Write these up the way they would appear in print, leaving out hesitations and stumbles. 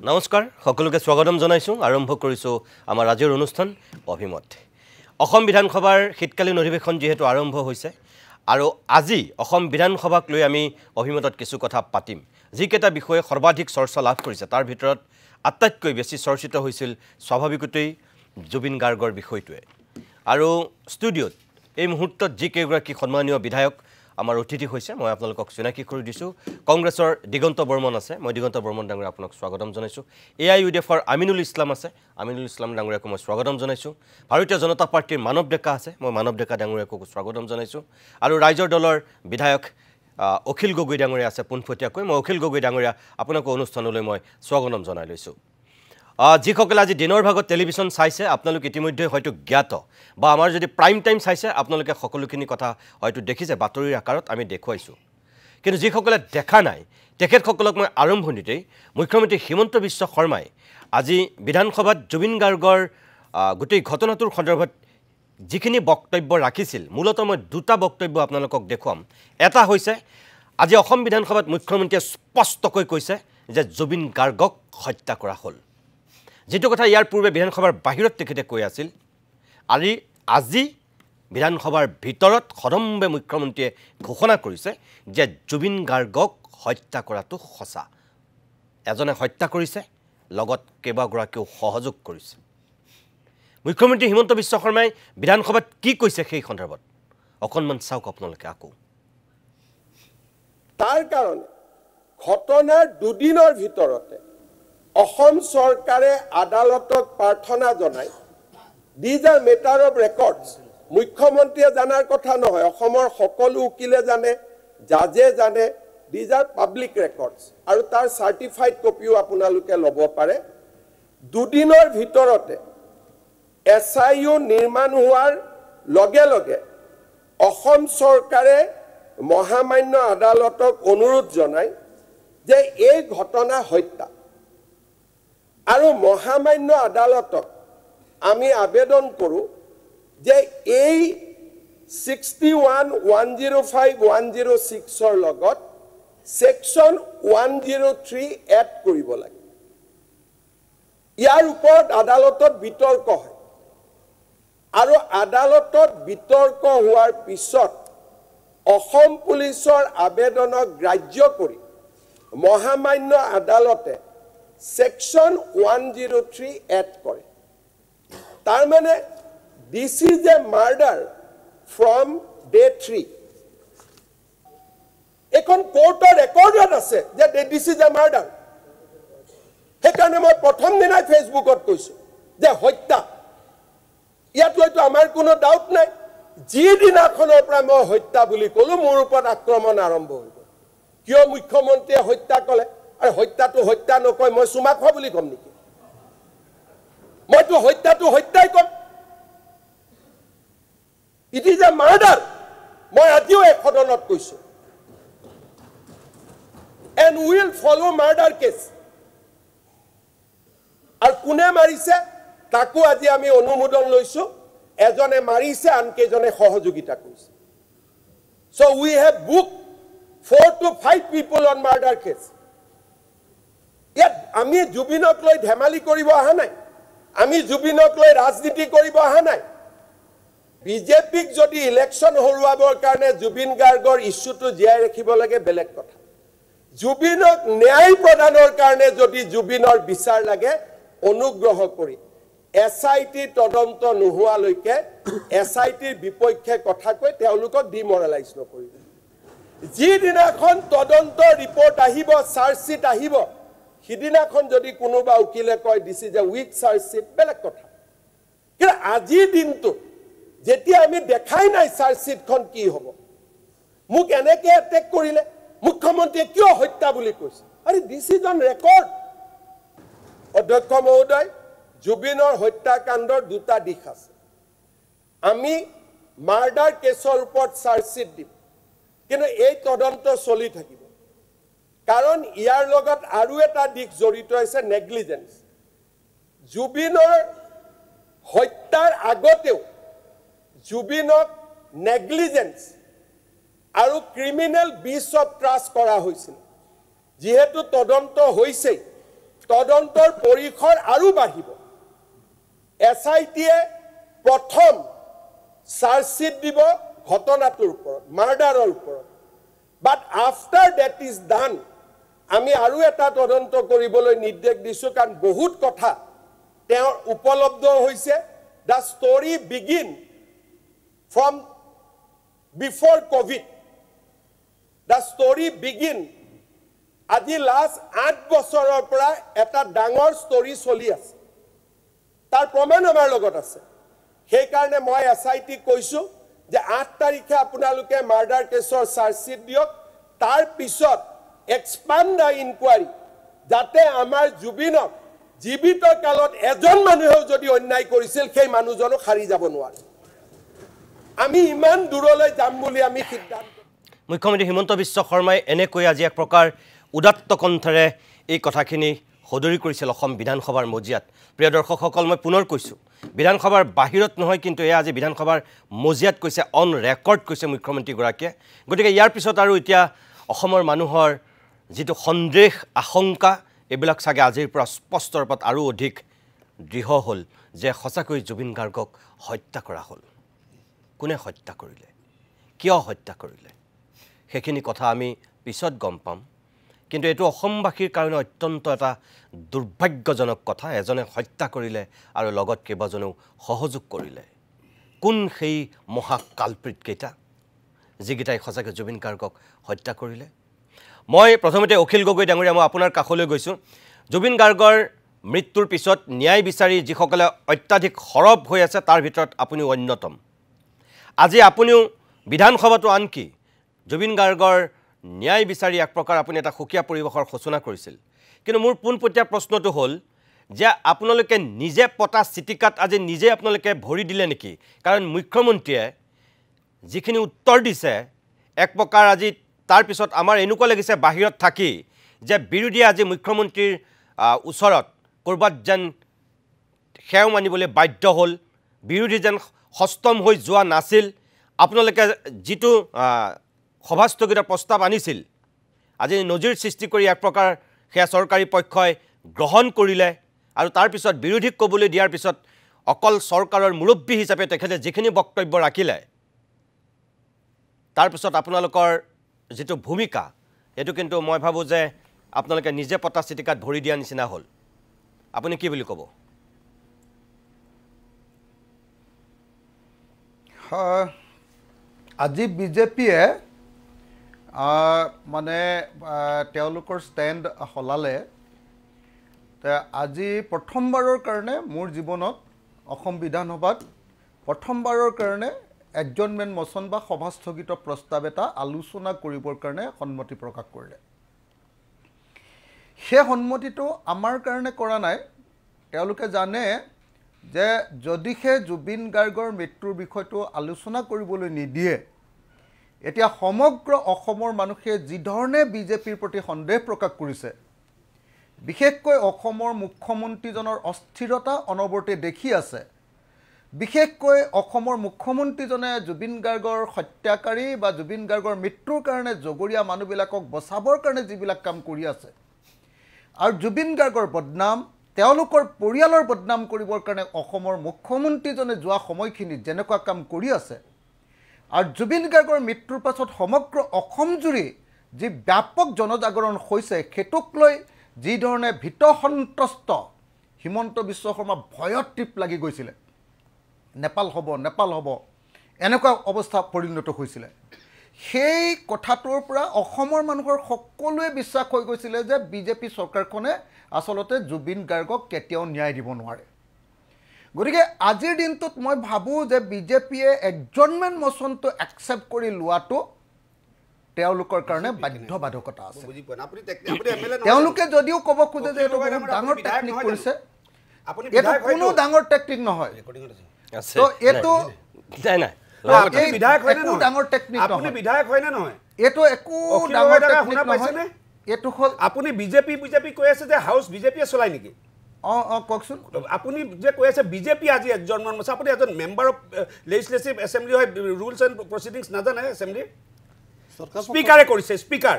নমস্কাৰ সকলোকে স্বাগতম জনাইছো আৰম্ভ কৰিছো আমাৰ আজিৰ অনুষ্ঠান অভিমত অসম বিধানসভাৰ শীতকালীন অধিৱেশন যেহেতু আৰম্ভ হৈছে আৰু আজি অসম বিধানসভাক লৈ আমি অভিমতত কিছু কথা পাতিম যিকেটা বিষয়ে সৰ্বাধিক চৰ্চা লাভ কৰিছে তাৰ ভিতৰত আটাইতকৈ বেছি চৰ্চিত হৈছিল স্বাভাৱিকতেই জুবিন গাৰ্গৰ বিষয়টোৱে আৰু ষ্টুডিঅ'ত এই মুহূৰ্তত যিকেইগৰাকী সন্মানীয় বিধায়ক আমাৰ অতিথি হৈছে মই আপোনালোকক চিনাকি কৰি দিছো কংগ্ৰেছৰ দিগন্ত বৰ্মন আছে মই দিগন্ত বৰ্মন ডাঙৰীয়া আপোনাক স্বাগতম জনাইছো এআইইউডিএফৰ আমিনুল ইছলাম আছে আমিনুল ইছলাম ডাঙৰীয়াক মই স্বাগতম জনাইছো ভাৰতীয় জনতা পাৰ্টিৰ মানৱ ডেকা আছে মই মানৱ ডেকা ডাঙৰীয়াক স্বাগতম জনাইছো আৰু ৰাইজৰ দলৰ বিধায়ক অখিল গগৈ ডাঙৰীয়া আছে পুনফটিয়াকৈ মই অখিল গগৈ ডাঙৰীয়া আপোনাক অনুষ্ঠানলৈ মই স্বাগতম জনাই লৈছো যিসকলে আজি দিনৰ ভাগত টেলিভিছন চাইছে আপোনালোক ইতিমধ্যে হয়তো জ্ঞাত বা আমাৰ যদি প্ৰাইম টাইম চাইছে আপোনালোকে সকলোখিনি কথা হয়তো দেখিছে বাতৰিৰ আকাৰত আমি দেখুৱাইছো কিন্তু যিসকলে দেখা নাই তেখেতসকলক মই আৰম্ভণিতেই মুখ্যমন্ত্ৰী হিমন্ত বিশ্ব শৰ্মাই আজি বিধানসভাত জুবিন গাৰ্গৰ গোটেই ঘটনাটোৰ সন্দৰ্ভত যিখিনি বক্তব্য ৰাখিছিল মূলতঃ মই দুটা বক্তব্য আপোনালোকক দেখুৱাম এটা হৈছে আজি অসম বিধানসভাত মুখ্যমন্ত্ৰীয়ে স্পষ্টকৈ কৈছে যে জুবিন গাৰ্গক হত্যা কৰা হ'ল যেটো কথা ইয়াৰ পূৰ্বে বিধানসভাৰ বাহিৰত তেখেতে কৈ আছিল আৰু আজি বিধানসভাৰ ভিতৰত সদম্বে মুখ্যমন্ত্ৰীয়ে ঘোষণা কৰিছে যে জুবিন গাৰ্গক হত্যা কৰাটো সঁচা এজনে হত্যা কৰিছে লগত কেইবাগৰাকীও সহযোগ কৰিছে মুখ্যমন্ত্ৰী হিমন্ত বিশ্ব শৰ্মাই বিধানসভাত কি কৈছে সেই সন্দৰ্ভত অকণমান চাওক আপোনালোকে আকৌ তাৰ কাৰণে ঘটনাৰ দুদিনৰ ভিতৰতে অসম চৰকাৰে আদালতক প্ৰাৰ্থনা জনাই these are matter of records মুখ্যমন্ত্ৰীয়ে জানাৰ কথা নহয় অসমৰ সকলো উকিলে জানে জাজে জানে দিজ আৰ পাব্লিক ৰেকৰ্ডছ আৰু তাৰ চাৰ্টিফাইড কপিও আপোনালোকে ল'ব পাৰে দুদিনৰ ভিতৰতে এছআইইউ নিৰ্মাণ হোৱাৰ লগে লগে অসম চৰকাৰে মহামান্য আদালতক অনুৰোধ জনাই যে এই ঘটনা হত্যা আৰু মহামান্য আদালতক আমি আবেদন কৰোঁ যে এই 61-105-106 লগত সেকশন 103 এড কৰিব লাগে ইয়াৰ ওপৰত আদালতত বিতৰ্ক হয় আৰু আদালতত বিতৰ্ক হোৱাৰ পিছত অসম পুলিচৰ আবেদনক গ্ৰাহ্য কৰি মহামান্য আদালতে section 103 add করে তার মানে this is a murder from day 3 এখন কোর্টের রেকর্ডত আছে যে this is a murder হেকানে মই প্রথম দিনাই ফেসবুকত কৈছো যে হত্যা ইয়াত হয়তো আমার কোনো ডাউট নাই যি দিনাখনৰ পৰা মই হত্যা বুলি কলো মোৰ ওপৰত আক্ৰমণ আৰম্ভ হ'ব কিয় মুখ্যমন্ত্ৰীয়ে হত্যা কলে আৰু হত্যাটো হত্যা নকয় মই সুমা খোৱা বুলি কম নেকি মইতো হত্যাটো হত্যাই কম ইট ইজ এ মাৰ্ডাৰ মই আজিও এক সদনত কৈছো and will follow murder case আৰু কোনে মাৰিছে তাকো আজি আমি অনুমোদন লৈছো এজনে মাৰিছে আনকেজনে সহযোগিতা কৰিছে so we have booked 4 to 5 people on murder case ইয়াত আমি জুবিনক লৈ ধেমালি কৰিব আহা নাই আমি জুবিনক লৈ ৰাজনীতি কৰিব আহা নাই বিজেপিক যদি ইলেকশন হৰুৱাবৰ কাৰণে জুবিন গাৰ্গৰ ইস্যুটো জিয়াই ৰাখিব লাগে বেলেগ কথা জুবিনক ন্যায় প্ৰদানৰ কাৰণে যদি জুবিনৰ বিচাৰ লাগে অনুগ্ৰহ কৰি এসআইটি তদন্ত নোহোৱালৈকে এসআইটিৰ বিপক্ষে কথা কৈ তেওঁলোকক ডিমৰালাইজ নকৰিব যি দিনাখন তদন্ত ৰিপৰ্ট আহিব চাৰ্জশিট আহিব হিদিনাখন যদি কোনোবা উকিলে কয় দিস ইজ এ উইক চাৰ্জশিট বেলেগ কথা কিন্তু আজি দিনটো যেতিয়া আমি দেখাই নাই চাৰ্জশিটখন কি হ'ব মোক এনেকে এটেক কৰিলে মুখ্যমন্ত্ৰীয়ে কিয় হত্যা বুলি কৈছে আৰে দিস ইজ অন ৰেকৰ্ড অধ্যক্ষ মহোদয় জুবিনৰ হত্যাকাণ্ডৰ দুটা দিশ আছে আমি মাৰ্ডাৰ কেছৰ ওপৰত চাৰ্জশিট দিম কিন্তু এই তদন্ত চলি থাকিব কাৰণ ইয়াৰ লগত আৰু এটা দিশ জড়িত আছে নেগলিজেন্স জুবিনৰ হত্যাৰ আগতেও জুবিনক নেগলিজেন্স আৰু ক্ৰিমিনেল বিচ অফ ট্ৰাষ্ট কৰা হৈছিল যেহেতু তদন্ত হৈছে তদন্তৰ পৰিসৰ আৰু বাঢ়িব SITয়ে প্ৰথম চাৰ্জশ্বিট দিব ঘটনাটোৰ ওপৰত মাৰ্ডাৰৰ ওপৰত বাট আফটাৰ দ্যাট ইজ ডান আমি আৰু এটা তদন্ত কৰিবলৈ নিৰ্দেশ দিছো কাৰণ বহুত কথা তেওঁৰ উপলব্ধ হৈছে the story begin from before covid the story begin আজি লাষ্ট 8 বছৰৰ পৰা এটা ডাঙৰ ষ্টৰী চলি আছে তাৰ প্ৰমাণ আমাৰ লগত আছে সেই কাৰণে মই SIT কৈছো যে 8 তাৰিখে আপোনালোকে মাৰ্ডাৰ কেছৰ চাৰ্জশ্বিট দিয়ক তাৰ পিছত এক্সপান্ড দা ইনকুৱাৰী যাতে আমাৰ জুবিনক জীৱিত কালত এজন মানুহেও যদি অন্যায় কৰিছিল সেই মানুহজনক হাৰি যাব নোৱাৰে আমি ইমান দূৰলৈ যাম বুলি আমি সিদ্ধান্ত মুখ্যমন্ত্ৰী হিমন্ত বিশ্ব শৰ্মাই এনেকৈ আজি এক প্ৰকাৰ উদাত্ত কণ্ঠৰে এই কথাখিনি সদৰি কৰিছিল অসম বিধানসভাৰ মজিয়াত প্ৰিয় দৰ্শকসকল মই পুনৰ কৈছোঁ বিধানসভাৰ বাহিৰত নহয় কিন্তু এয়া আজি বিধানসভাৰ মজিয়াত কৈছে অন ৰেকৰ্ড কৈছে মুখ্যমন্ত্ৰীগৰাকীয়ে গতিকে ইয়াৰ পিছত আৰু এতিয়া অসমৰ মানুহৰ যিটো সন্দেহ আশংকা এইবিলাক চাগে আজিৰ পৰা স্পষ্ট ৰূপত আৰু অধিক দৃঢ় হ'ল যে সঁচাকৈ জুবিন গাৰ্গক হত্যা কৰা হ'ল কোনে হত্যা কৰিলে কিয় হত্যা কৰিলে সেইখিনি কথা আমি পিছত গম পাম কিন্তু এটো অসমবাসীৰ কাৰণে অত্যন্ত এটা দুৰ্ভাগ্যজনক কথা এজনে হত্যা কৰিলে আৰু লগত কেইবাজনেও সহযোগ কৰিলে কোন সেই মহা কালপ্ৰিত কেইটা যিগিটাই সঁচাকৈ জুবিন গাৰ্গক হত্যা কৰিলে মই প্ৰথমতে অখিল গগৈ ডাঙৰীয়া মই আপোনাৰ কাষলৈ গৈছোঁ জুবিন গাৰ্গৰ মৃত্যুৰ পিছত ন্যায় বিচাৰি যিসকলে অত্যাধিক সৰব হৈ আছে তাৰ ভিতৰত আপুনিও অন্যতম আজি আপুনিও বিধানসভাটো আনকি জুবিন গাৰ্গৰ ন্যায় বিচাৰি এক প্ৰকাৰ আপুনি এটা সুকীয়া পৰিৱেশৰ সূচনা কৰিছিল কিন্তু মোৰ পোনপটীয়া প্ৰশ্নটো হ'ল যে আপোনালোকে নিজে পতা চিটিকাত আজি নিজে আপোনালোকে ভৰি দিলে নেকি কাৰণ মুখ্যমন্ত্ৰীয়ে যিখিনি উত্তৰ দিছে এক প্ৰকাৰ আজি তাৰ পিছত আমাৰ এনেকুৱা লাগিছে বাহিৰত থাকি যে বিৰোধীয়ে আজি মুখ্যমন্ত্ৰীৰ ওচৰত কৰবাত যেন সেও মানিবলৈ বাধ্য হ'ল বিৰোধী যেন হস্তম হৈ যোৱা নাছিল আপোনালোকে যিটো সভাস্থগিতাৰ প্ৰস্তাৱ আনিছিল আজি নজিৰ সৃষ্টি কৰি এক প্ৰকাৰ সেয়া চৰকাৰী পক্ষই গ্ৰহণ কৰিলে আৰু তাৰ পিছত বিৰোধীক ক'বলৈ দিয়াৰ পিছত অকল চৰকাৰৰ মুৰব্বী হিচাপে তেখেতে যিখিনি বক্তব্য ৰাখিলে তাৰ পিছত আপোনালোকৰ যেটো ভূমিকা এটো কিন্তু মই ভাবো যে আপোনালোকে নিজে পতা চিটিকাত ভৰি দিয়া নিচিনা হ'ল আপুনি কি বুলি ক'ব আজি বিজেপিয়ে মানে তেওঁলোকৰ ষ্টেণ্ড হলালে আজি প্ৰথমবাৰৰ কাৰণে মোৰ জীৱনত অসম বিধানসভাত প্ৰথমবাৰৰ কাৰণে এডজৰ্নমেণ্ট মোচন বা সভাস্থগিত প্ৰস্তাৱ এটা আলোচনা কৰিবৰ কাৰণে সন্মতি প্ৰকাশ কৰিলে সেই সন্মতিটো আমাৰ কাৰণে কৰা নাই তেওঁলোকে জানে যে যদিহে জুবিন গাৰ্গৰ মৃত্যুৰ বিষয়টো আলোচনা কৰিবলৈ নিদিয়ে এতিয়া সমগ্ৰ অসমৰ মানুহে যি ধৰণে বিজেপিৰ প্ৰতি সন্দেহ প্ৰকাশ কৰিছে বিশেষকৈ অসমৰ মুখ্যমন্ত্ৰীজনৰ অস্থিৰতা অনবৰতে দেখি আছে বিশেষকৈ অসমৰ মুখ্যমন্ত্ৰীজনে জুবিন গাৰ্গৰ হত্যাকাৰী বা জুবিন গাৰ্গৰ মৃত্যুৰ কাৰণে জগৰীয়া মানুহবিলাকক বচাবৰ কাৰণে যিবিলাক কাম কৰি আছে আৰু জুবিন গাৰ্গৰ বদনাম তেওঁলোকৰ পৰিয়ালৰ বদনাম কৰিবৰ কাৰণে অসমৰ মুখ্যমন্ত্ৰীজনে যোৱা সময়খিনি যেনেকুৱা কাম কৰি আছে আৰু জুবিন গাৰ্গৰ মৃত্যুৰ পাছত সমগ্ৰ অসম জুৰি যি ব্যাপক জনজাগৰণ হৈছে খেতুক লৈ যি ধৰণে ভীতসন্ত্ৰস্ত হিমন্ত বিশ্ব শৰ্মা ভয়ত টিপ লাগি গৈছিল নেপাল হ'ব এনেকুৱা অৱস্থা পৰিণত হৈছিল সেই কথাটোৰ পৰা অসমৰ মানুহৰ সকলোৱে বিশ্বাস হৈ গৈছিল যে বিজেপি চৰকাৰখনে আসলতে জুবিন গাৰ্গক কেতিয়াও ন্যায় দিব নোৱাৰে গতিকে আজিৰ দিনটোত মই ভাবো যে বিজেপিয়ে এডজৰ্নমেণ্ট মোচনটো একচেপ্ট কৰি লোৱাটো তেওঁলোকৰ কাৰণে বাধ্যবাধকতা আছে তেওঁলোকে যদিও ক'ব খোজে যে এইটো বহুত ডাঙৰ টেকনিক কৰিছে এইটো কোনো ডাঙৰ টেকনিক নহয় তো এইটো আপুনি বিধায়ক হয় নে ডাঙৰ টেকনিক আপুনি বিধায়ক হয় নে নহয় এইটো একো ডাঙৰ টেকনিক নহয় এইটো হ'ল আপুনি বিজেপি কৈ আছে যে হাউস বিজেপিয়ে চলাই নেকি কওকচোন আপুনি যে কৈ আছে বিজেপি আজি এডজৰ্নমেণ্ট মোচন আপুনি এজন মেম্বাৰ অফ লেজিসলেটিভ এছেম্বলি হয় ৰুলছ এণ্ড প্ৰচিডিংছ নাজানে এছেম্বলি স্পিকাৰে কৰিছে স্পিকাৰ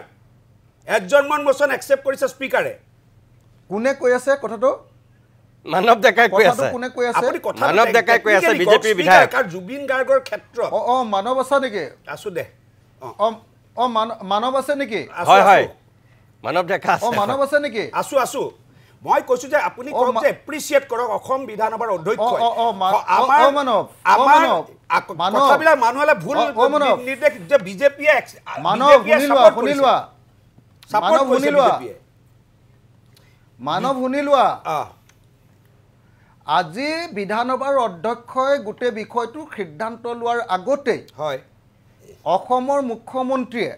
এডজৰ্নমেণ্ট মোচন একচেপ্ট কৰিছে স্পিকাৰে কোনে কৈ আছে কথাটো মানৱ ডেকাই কৈ আছে কোনে কৈ আছে আপুনি কথা মানৱ ডেকাই কৈ আছে বিজেপি বিধায়ক কাৰণ জুবিন গাৰ্গৰ ক্ষেত্ৰত মানৱ আছে নেকি আছো দে মানৱ আছে নেকি হয় হয় মানৱ ডেকা আছে মানৱ আছে নেকি আছো মই কৈছো যে আপুনি কওক যে এপ্ৰিচিয়েট কৰক অসম বিধানসভাৰ অধ্যক্ষ কথাবিলাক মানুহলে ভুল নিৰ্দেশ যে বিজেপিয়ে মানৱ শুনিলোৱা আজি বিধানসভাৰ অধ্যক্ষই গোটেই বিষয়টো সিদ্ধান্ত লোৱাৰ আগতে হয় অসমৰ মুখ্যমন্ত্ৰীয়ে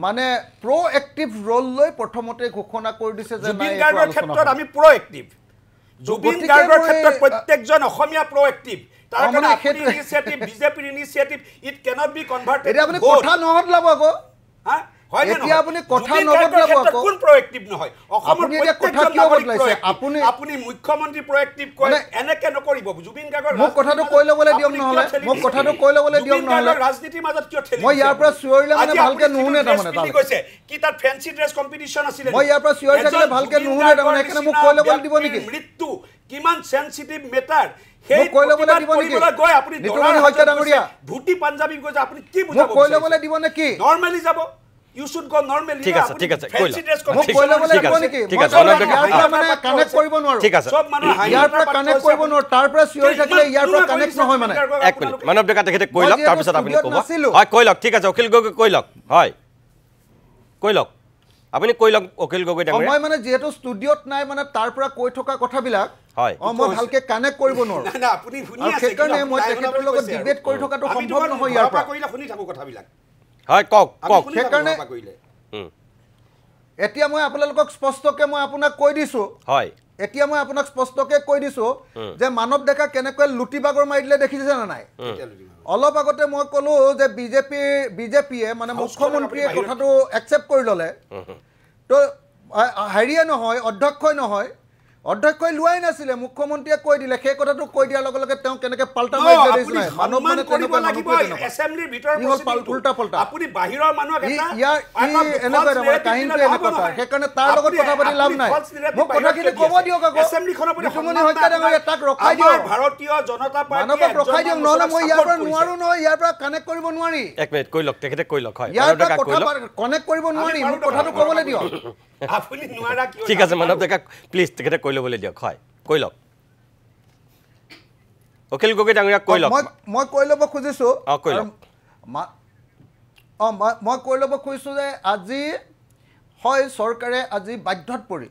মানে প্ৰ'এক্টিভ ৰোল লৈ প্ৰথমতে ঘোষণা কৰি দিছে যে জুবিন গাৰ্গৰ ক্ষেত্ৰত আমি প্ৰ'এক্টিভ জুবিন গাৰ্গৰ ক্ষেত্ৰত প্ৰত্যেকজন অসমীয়া প্ৰ'এক্টিভ তাৰ কাৰণে আপুনি ইনিচিয়েটিভ বিজেপিৰ initiative it cannot be converted এতিয়া আপুনি কথা নহদলাব আকৌ হা হয় না এতিয়া আপুনি কথা নবদলাব আকৌ কোন প্ৰ'এক্টিভ নহয় অসমৰ কথা কিয় বদলাইছে আপুনি মুখ্যমন্ত্ৰী প্ৰ'এক্টিভ কয় এনেকে নকৰিব জুবিন গাৰ্গৰ মোক কথাটো কৈ ল'বলৈ দিয়ক নহলে মোক কথাটো কৈ ল'বলৈ দিয়ক নহলে ৰাজনীতিৰ মাজত কিয় ঠেলি মই ইয়াৰ পৰা চিঞৰিলে মানে ভালকে নুশুনে তাৰমানে তালে কৈছে কি তাত ফেন্সি ড্ৰেছ কম্পিটিশন আছিল মই ইয়াৰ পৰা চিঞৰি থাকিলে ভালকে নুশুনে তাৰমানে এখানে মোক কৈ ল'বলৈ দিব নেকি মৃত্যু কিমান সেনসিটিভ মেটাৰ মোক কৈ ল'বলৈ দিব নেকি গৈ আপুনি নিতুমণি শইকীয়া ডাঙৰীয়া ধুতি পাঞ্জাবী গৈ আপুনি কি বুজাব মোক কৈ ল'বলৈ দিব নেকি নৰমালি যাব You should go normally. ঠিক আছে কৈ লওক মোক কৈ ল'বলৈ দিব নেকি ঠিক আছে মানে কানেক্ট কৰিব নোৱাৰো ঠিক আছে সব মানুহ ইয়াৰ পৰা কানেক্ট কৰিব নোৱাৰো তাৰ পৰা চিঞৰি থাকিলে ইয়াৰ পৰা কানেক্ট নহয় মানে এক মিনিট মানৱ ডেকা তেখেতে কৈ লওক তাৰ পিছত আপুনি ক'ব হয় কৈ লওক ঠিক আছে অখিল গগৈ কৈ লওক হয় কৈ লওক আপুনি কৈ লওক অখিল গগৈ ডাঙৰীয়া মই মানে যেহেতু ষ্টুডিঅ'ত নাই মানে তাৰ পৰা কৈ থকা কথাবিলাক হয় মই ভালকে কানেক্ট কৰিব নোৱাৰো না আপুনি শুনি আছে সেইকাৰণে মই তেখেতৰ লগত ডিবেট কৰি থকাটো সম্ভৱ নহয় ইয়াৰ পৰা কইলা শুনি থাকো কথাবিলাক হয় কওক সেইকাৰণে এতিয়া মই আপোনালোকক স্পষ্টকে মই আপোনাক কৈ দিছো হয় এতিয়া মই আপোনাক স্পষ্টকে কৈ দিছো যে মানৱ ডেকা কেনেকৈ লুটিবাগৰ মাৰি দিলে দেখিছে না নাই অলপ আগতে মই ক'লো যে বিজেপিয়ে মানে মুখ্যমন্ত্ৰীয়ে কথাটো একচেপ্ট কৰি ল'লে তো হেৰিয়ে নহয় অধ্যক্ষই নহয় অধ্যক্ষই লোৱাই নাছিলে মুখ্যমন্ত্ৰীয়ে কৈ দিলে সেই কথাটো কৈ দিয়াৰ লগে লগে তেওঁ কেনেকৈ পাল্টা মাৰি দিলে দেখিছে নাই মানৱ মানে তেনেকুৱা লাগিব এছেম্বলিৰ ভিতৰৰ উল্টা পাল্টা আপুনি বাহিৰৰ মানুহক এটা এনেকুৱা মানে কাহিনীটো এনেকুৱা সেইকাৰণে তাৰ লগত কথা পাতি লাভ নাই মোক কথাখিনি ক'ব দিয়ক আকৌ এছেম্বলিখন আপুনি নিতুমণি শইকীয়া ডাঙৰীয়া তাক ৰখাই দিয়ক ভাৰতীয় জনতা পাৰ্টি মানৱক ৰখাই দিয়ক নহ'লে মই ইয়াৰ পৰা নোৱাৰো নহয় ইয়াৰ পৰা কানেক্ট কৰিব নোৱাৰি এক মিনিট কৈ লওক তেখেতে কৈ লওক হয় ইয়াৰ পৰা কথা কানেক্ট কৰিব নোৱাৰি মোক কথাটো ক'বলৈ দিয়ক আপুনি নোৱাৰা কি ঠিক আছে মানৱ ডেকা প্লিজ তেখেতে কৈ ল'বলৈ দিয়ক হয় কৈ লওক অখিল গগৈ ডাঙৰীয়া কৈ লওক মই কৈ ল'ব খুজিছো কৈ লওক মই কৈ ল'ব খুজিছো যে আজি হয় চৰকাৰে আজি বাধ্যত পৰি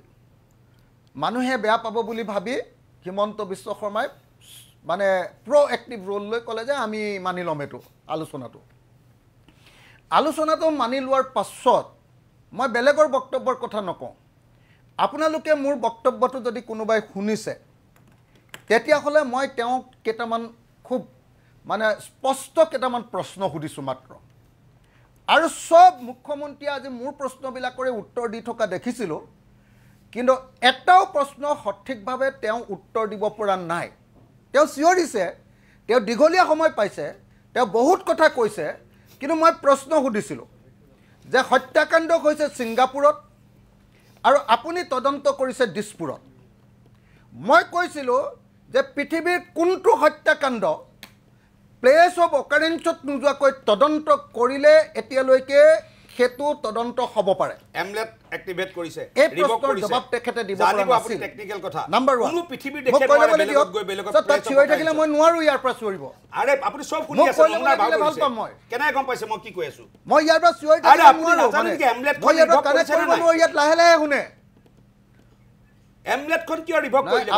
মানুহে বেয়া পাব বুলি ভাবি হিমন্ত বিশ্ব শৰ্মাই মানে প্ৰ'এক্টিভ ৰোল লৈ ক'লে যে আমি মানি ল'ম এইটো আলোচনাটো মানি লোৱাৰ পাছত মই বেলেগৰ বক্তব্যৰ কথা নকওঁ আপোনালোকে মোৰ বক্তব্যটো যদি কোনোবাই শুনিছে তেতিয়াহ'লে মই তেওঁক কেইটামান খুব মানে স্পষ্ট কেইটামান প্ৰশ্ন সুধিছোঁ মাত্ৰ আৰু সব মুখ্যমন্ত্ৰীয়ে আজি মোৰ প্ৰশ্নবিলাকৰে উত্তৰ দি থকা দেখিছিলোঁ কিন্তু এটাও প্ৰশ্ন সঠিকভাৱে তেওঁ উত্তৰ দিব পৰা নাই তেওঁ চিঞৰিছে তেওঁ দীঘলীয়া সময় পাইছে তেওঁ বহুত কথা কৈছে কিন্তু মই প্ৰশ্ন সুধিছিলোঁ যে হত্যাকাণ্ড হৈছে ছিংগাপুৰত আৰু আপুনি তদন্ত কৰিছে দিছপুৰত মই কৈছিলোঁ যে পৃথিৱীৰ কোনটো হত্যাকাণ্ড প্লেচ অফ অকাৰেঞ্চত নোযোৱাকৈ তদন্ত কৰিলে এতিয়ালৈকে হেতু তদন্ত হ'ব পাৰে এমলেট এক্টিভেট কৰিছে ৰিভক কৰিছে জবাব তেখেতে দিব পৰা আপুনি টেকনিক্যাল কথা নাম্বাৰ 1 কোনো পৃথিৱীৰ দেখে নোৱাৰে বেলেগত গৈ বেলেগত তাত চিঞৰি থাকিলে মই নোৱাৰো ইয়াৰ পৰা চিঞৰিব আৰে আপুনি সব শুনি আছে আপোনাৰ ভাল পাম মই কেনে গম পাইছে মই কি কৈ আছো মই ইয়াৰ পৰা চিঞৰি থাকিলে নোৱাৰো মই ইয়াৰ পৰা কানেক্ট কৰিব নোৱাৰো ইয়াত লাহে লাহে শুনে এমলেটখন কিয় ৰিভক কৰিলে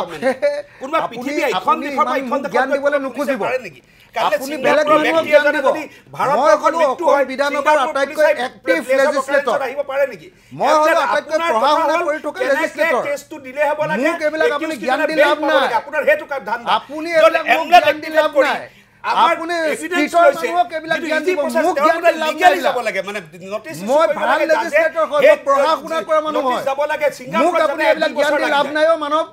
কোনোবা পৃথিৱী এখন দেশৰ এখন জ্ঞান দিবলৈ নোখোজিব আপুনি বেলেগ মানুহক জ্ঞান দিব মই ক'লো অসম বিধানসভাৰ আটাইতকৈ এক্টিভ লেজিসলেটৰ আহিব পাৰে নেকি মই হ'লো আটাইতকৈ পঢ়া শুনা কৰি থকা লেজিসলেটৰ কেছটো দিলে হ'ব লাগে মোক এইবিলাক আপুনি জ্ঞান দি লাভ নাই আপোনাৰ হেতু ধান আপুনি এইবিলাক মোক জ্ঞান দি লাভ নাই আপুনি স্পিকৰ মানুহক এইবিলাক জ্ঞান দিব মোক জ্ঞান দি লাভ নাই যাব লাগে মানে নটিচ মই ভাল লেজিসলেটৰ হয় পঢ়া শুনা কৰা মানুহ হয় মোক আপুনি এইবিলাক জ্ঞান দি লাভ নাই অ মানৱ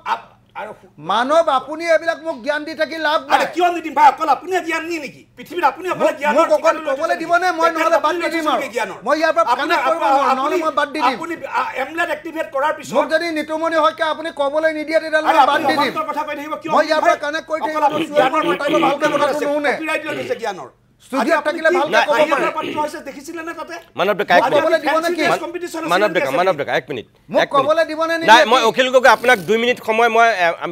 মানৱ আপুনি এইবিলাক মোক জ্ঞান দি থাকি লাভ নাই আৰে কিয় নিদিম ভাই অকল আপুনি জ্ঞান নিয়ে নেকি পৃথিৱীত আপুনি অকল জ্ঞান মোক অকল ক'বলৈ দিবনে মই নহ'লে বাদ দি দিম আৰু মই ইয়াৰ পৰা কানেক্ট কৰিব নোৱাৰোঁ নহ'লে মই বাদ দি দিম আপুনি এমলেট এক্টিভেট কৰাৰ পিছত মোক যদি নিতুমণি শইকীয়া আপুনি ক'বলৈ নিদিয়ে তেতিয়াহ'লে মই বাদ দি দিম কথা কৈ থাকিব কিয় মই ইয়াৰ পৰা কানেক্ট কৰি থাকিম ভালকৈ কথাটো নুশুনে কপিৰাইট লাগিছে জ্ঞানৰ ষ্টুডিঅ'ত থাকিলে ভালকৈ ক'ব পাৰে পত্ৰ হৈছে দেখিছিলে নে তাতে মানৱ ডেকা ক'বলৈ দিব নেকি মানৱ ডেকা 1 মিনিট মোক ক'বলৈ দিবনে নাই মই অখিল গগৈ আপোনাক 2 মিনিট সময় মই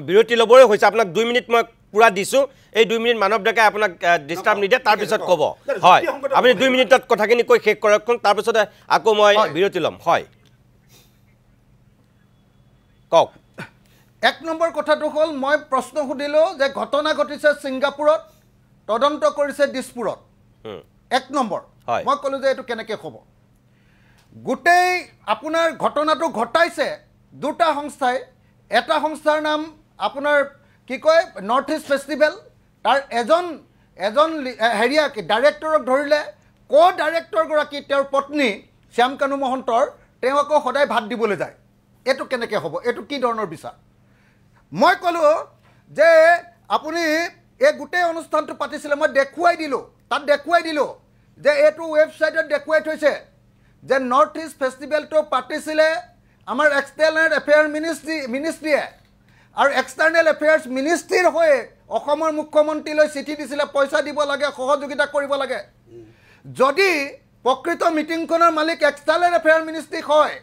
বিৰতি ল'বৰে হৈছে আপোনাক 2 মিনিট মই পুৰা দিছোঁ এই 2 মিনিট মানৱ ডেকাই আপোনাক ডিষ্টাৰ্ব নিদিয়ে তাৰপিছত ক'ব হয় আপুনি 2 মিনিটত কথাখিনি কৈ শেষ কৰক তাৰপিছত আকৌ মই বিৰতি ল'ম হয় কওক 1 নম্বৰ কথাটো হ'ল মই প্ৰশ্ন সুধিলোঁ যে ঘটনা ঘটিছে ছিংগাপুৰত তদন্ত কৰিছে দিছপুৰত 1 নম্বৰ মই ক'লোঁ যে এইটো কেনেকৈ হ'ব গোটেই আপোনাৰ ঘটনাটো ঘটাইছে দুটা সংস্থাই এটা সংস্থাৰ নাম আপোনাৰ কি কয় নৰ্থ ইষ্ট ফেষ্টিভেল তাৰ এজন হেৰিয়া ডাইৰেক্টৰক ধৰিলে ডাইৰেক্টৰগৰাকী তেওঁৰ পত্নী শ্যামকানু মহন্তৰ তেওঁ আকৌ সদায় ভাত দিবলৈ যায় এইটো কেনেকৈ হ'ব এইটো কি ধৰণৰ বিচাৰ মই ক'লোঁ যে আপুনি এই গোটেই অনুষ্ঠানটো পাতিছিলে মই দেখুৱাই দিলোঁ তাত দেখুৱাই দিলোঁ যে এইটো ৱেবছাইটত দেখুৱাই থৈছে যে নৰ্থ ইষ্ট ফেষ্টিভেলটো পাতিছিলে আমাৰ এক্সটাৰ্নেল এফেয়াৰ মিনিষ্ট্ৰীয়ে আৰু এক্সটাৰ্নেল এফেয়াৰ্ছ মিনিষ্ট্ৰীৰ হৈ অসমৰ মুখ্যমন্ত্ৰীলৈ চিঠি দিছিলে পইচা দিব লাগে সহযোগিতা কৰিব লাগে যদি প্ৰকৃত মিটিংখনৰ মালিক এক্সটাৰ্নেল এফেয়াৰ মিনিষ্ট্ৰী হয়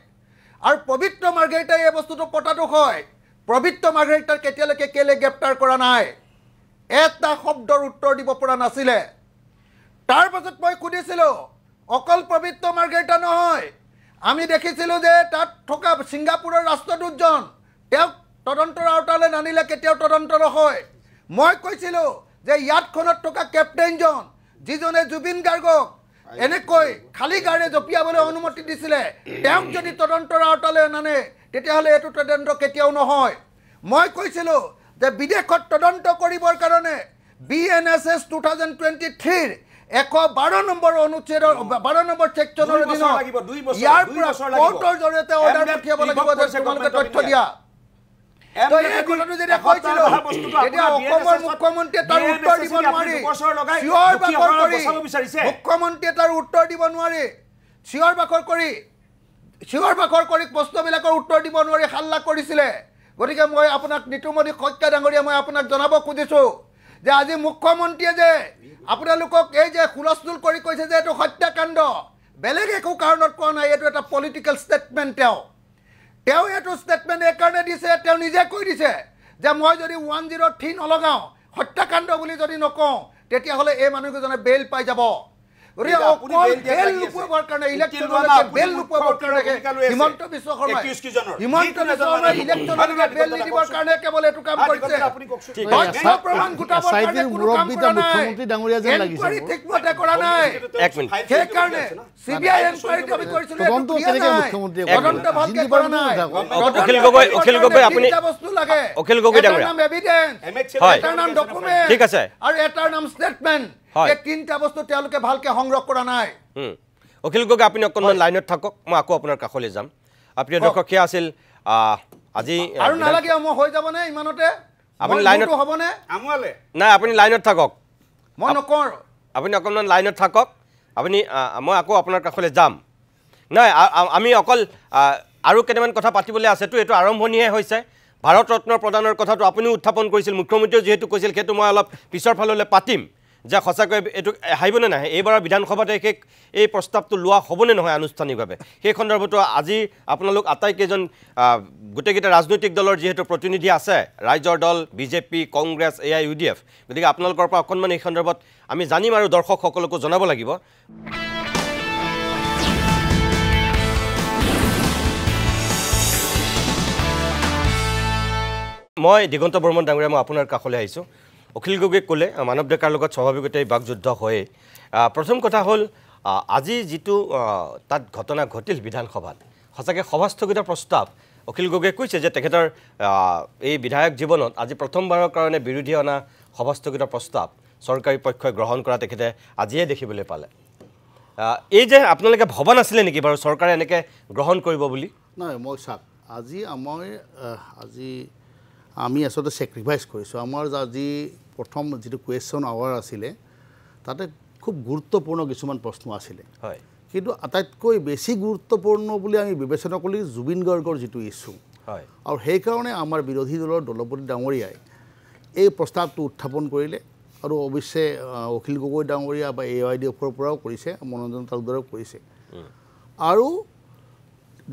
আৰু পবিত্ৰ মাৰ্ঘেৰিটাই এই বস্তুটো পতাটো হয় পবিত্ৰ মাৰ্ঘেৰিটাৰ কেতিয়ালৈকে কেলে গ্ৰেপ্তাৰ কৰা নাই এটা শব্দৰ উত্তৰ দিব পৰা নাছিলে তাৰ পাছত মই সুধিছিলোঁ অকল পবিত্ৰ মাৰ্ঘেৰিটা নহয় আমি দেখিছিলোঁ যে তাত থকা ছিংগাপুৰৰ ৰাষ্ট্ৰদূতজন তেওঁক তদন্তৰ আওতালৈ নানিলে কেতিয়াও তদন্ত নহয় মই কৈছিলোঁ যে ইয়াতখনত থকা কেপ্টেইনজন যিজনে জুবিন গাৰ্গক এনেকৈ খালী গাড়ীৰে জঁপিয়াবলৈ অনুমতি দিছিলে তেওঁক যদি তদন্তৰ আওতালৈ নানে তেতিয়াহ'লে এইটো তদন্ত কেতিয়াও নহয় মই কৈছিলোঁ যে বিদেশত তদন্ত কৰিবৰ কাৰণে BNSS 2023 112 নম্বৰ অনুচ্ছেদৰ 12 নম্বৰ ছেকশ্যনৰ অধীনত ইয়াৰ পৰা কোৰ্টৰ জৰিয়তে অৰ্ডাৰ পঠিয়াব লাগিব যে তোমালোকে তথ্য দিয়া এই কথাটো যেতিয়া কৈছিলোঁ তেতিয়া অসমৰ মুখ্যমন্ত্ৰীয়ে তাৰ উত্তৰ দিব নোৱাৰি মুখ্যমন্ত্ৰীয়ে তাৰ উত্তৰ দিব নোৱাৰি চিঞৰ বাখৰ কৰি প্ৰশ্নবিলাকৰ উত্তৰ দিব নোৱাৰি হাল্লা কৰিছিলে গতিকে মই আপোনাক নিতুমণি শইকীয়া ডাঙৰীয়া মই আপোনাক জনাব খুজিছোঁ যে আজি মুখ্যমন্ত্ৰীয়ে যে আপোনালোকক এই যে হুলস্থুল কৰি কৈছে যে এইটো হত্যাকাণ্ড বেলেগ একো কাৰণত কোৱা নাই এইটো এটা পলিটিকেল ষ্টেটমেণ্ট তেওঁ এইটো ষ্টেটমেণ্ট এইকাৰণে দিছে তেওঁ নিজে কৈ দিছে যে মই যদি 103 নলগাওঁ হত্যাকাণ্ড বুলি যদি নকওঁ তেতিয়াহ'লে এই মানুহকেইজনে বেইল পাই যাব হিমন্ত বিশ্ব শৰ্মাই ইলেকশ্যনৰ বেল নিদিবৰ কাৰণে কেৱল এইটো কাম কৰিছে প্ৰমাণ গোটাবৰ কাৰণে কোনো কাম কৰা নাই এনকুৱাৰী ঠিকমতে কৰা নাই সেইকাৰণে CBI এনকুৱাৰীটো আমি কৰিছিলোঁ তদন্ত ভালকে কৰা নাই অখিল গগৈ আপুনি বস্তু লাগে এটাৰ নাম এভিডেন্স এটাৰ নাম ডকুমেণ্ট ঠিক আছে আৰু এটাৰ নাম ষ্টেটমেণ্ট এই তিনিটা বস্তু তেওঁলোকে ভালকে সংগ্ৰহ কৰা নাই অখিল গগৈ আপুনি অকণমান লাইনত থাকক মই আকৌ আপোনাৰ কাষলৈ যাম প্ৰিয় দৰ্শক সেয়া আছিল আজি আৰু নালাগে মই হৈ যাবনে ইমানতে আপুনি লাইনত হ'বনে নাই আপুনি লাইনত থাকক মই নকওঁ আপুনি অকণমান লাইনত থাকক আপুনি মই আকৌ আপোনাৰ কাষলৈ যাম নাই আমি অকল আৰু কেইটামান কথা পাতিবলৈ আছেতো এইটো আৰম্ভণিহে হৈছে ভাৰত ৰত্ন প্ৰদানৰ কথাটো আপুনিও উত্থাপন কৰিছিল মুখ্যমন্ত্ৰীয়ে যিহেতু কৈছিল সেইটো মই অলপ পিছৰ ফাললৈ পাতিম যে সঁচাকৈ এইটো আহিবনে নাহে এইবাৰৰ বিধানসভাতে এই প্ৰস্তাৱটো লোৱা হ'বনে নহয় আনুষ্ঠানিকভাৱে সেই সন্দৰ্ভতো আজি আপোনালোক আটাইকেইজন গোটেইকেইটা ৰাজনৈতিক দলৰ যিহেতু প্ৰতিনিধি আছে ৰাইজৰ দল বিজেপি কংগ্ৰেছ AIUDF গতিকে আপোনালোকৰ পৰা অকণমান এই সন্দৰ্ভত আমি জানিম আৰু দৰ্শকসকলকো জনাব লাগিব মই দিগন্ত বৰ্মন ডাঙৰীয়া মই আপোনাৰ কাষলৈ আহিছোঁ অখিল গগৈক ক'লে মানৱ ডেকাৰ লগত স্বাভাৱিকতে বাকযুদ্ধ হয়ে প্ৰথম কথা হ'ল আজি যিটো তাত ঘটনা ঘটিল বিধানসভাত সঁচাকৈ সভাস্থগিতাৰ প্ৰস্তাৱ অখিল গগৈয়ে কৈছে যে তেখেতৰ এই বিধায়ক জীৱনত আজি প্ৰথমবাৰৰ কাৰণে বিৰোধী অনা সভাস্থগিতাৰ প্ৰস্তাৱ চৰকাৰী পক্ষই গ্ৰহণ কৰা তেখেতে আজিয়ে দেখিবলৈ পালে এই যে আপোনালোকে ভবা নাছিলে নেকি বাৰু চৰকাৰে এনেকৈ গ্ৰহণ কৰিব বুলি নহয় মই চাওক আজি আমি আসলে স্যাক্ৰিফাইস কৰিছোঁ আমাৰ আজি প্ৰথম যেটো কোৱেশ্চন আৱাৰ আছিলে তাতে খুব গুৰুত্বপূৰ্ণ কিছুমান প্ৰশ্ন আছিলে হয় কিন্তু আটাইতকৈ বেছি গুৰুত্বপূৰ্ণ বুলি আমি বিবেচনা কৰিলে জুবিন গাৰ্গৰ যেটো ইস্যু হয় আৰু সেই কাৰণে আমাৰ বিৰোধী দলৰ দলপতি ডাঙৰীয়াই এই প্ৰস্তাৱটো উত্থাপন কৰিলে আৰু অৱশ্যে অখিল গগৈ ডাঙৰীয়া বা AIDFৰ পৰাও কৰিছে মনোৰঞ্জন তালুকদাৰেও কৰিছে আৰু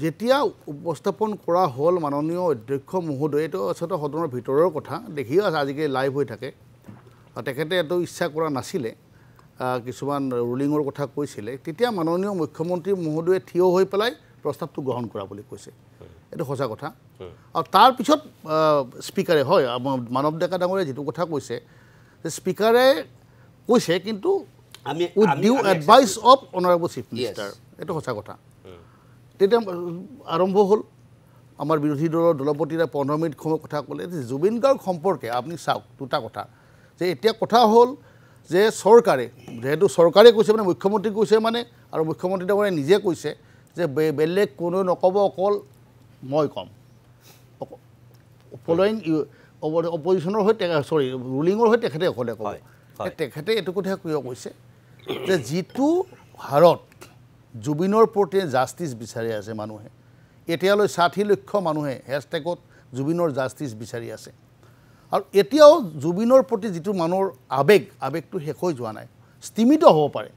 যেতিয়া উপস্থাপন কৰা হ'ল মাননীয় অধ্যক্ষ মহোদয় এইটো আচলতে সদনৰ ভিতৰৰ কথা দেখিও আছে আজিকালি লাইভ হৈ থাকে তেখেতে এইটো ইচ্ছা কৰা নাছিলে কিছুমান ৰুলিঙৰ কথা কৈছিলে তেতিয়া মাননীয় মুখ্যমন্ত্ৰী মহোদয়ে থিয় হৈ পেলাই প্ৰস্তাৱটো গ্ৰহণ কৰা বুলি কৈছে এইটো সঁচা কথা আৰু তাৰ পিছত স্পিকাৰে হয় মানৱ ডেকা ডাঙৰীয়াই যেটো কথা কৈছে যে স্পিকাৰে কৈছে কিন্তু আমি with due advice of honourable chief minister এইটো সঁচা কথা তেতিয়া আৰম্ভ হ'ল আমাৰ বিৰোধী দলৰ দলপতিৰে 15 মিনিট সময় কথা ক'লে জুবিন গাৰ্গ সম্পৰ্কে আপুনি চাওক দুটা কথা যে এতিয়া কথা হ'ল যে চৰকাৰে যেহেতু চৰকাৰে কৈছে মানে মুখ্যমন্ত্ৰী কৈছে মানে আৰু মুখ্যমন্ত্ৰী ডাঙৰীয়াই নিজে কৈছে যে বেলেগ কোনো নক'ব অকল মই কম ফলোইং অপজিশ্যনৰ হৈ ৰুলিঙৰ হৈ তেখেতে অকলে ক'ব তেখেতে এইটো কথা কিয় কৈছে যে যিটো হাৰত জুবিনৰ প্ৰতি জাষ্টিছ বিচাৰি আছে মানুহে এতিয়ালৈ 60 লক্ষ মানুহে হেশটেগত জুবিনৰ জাষ্টিছ বিচাৰি আছে আৰু এতিয়াও জুবিনৰ প্ৰতি যেটো মানুহৰ আবেগটো শেষ হৈ যোৱা নাই স্থিমিত হ'ব পাৰে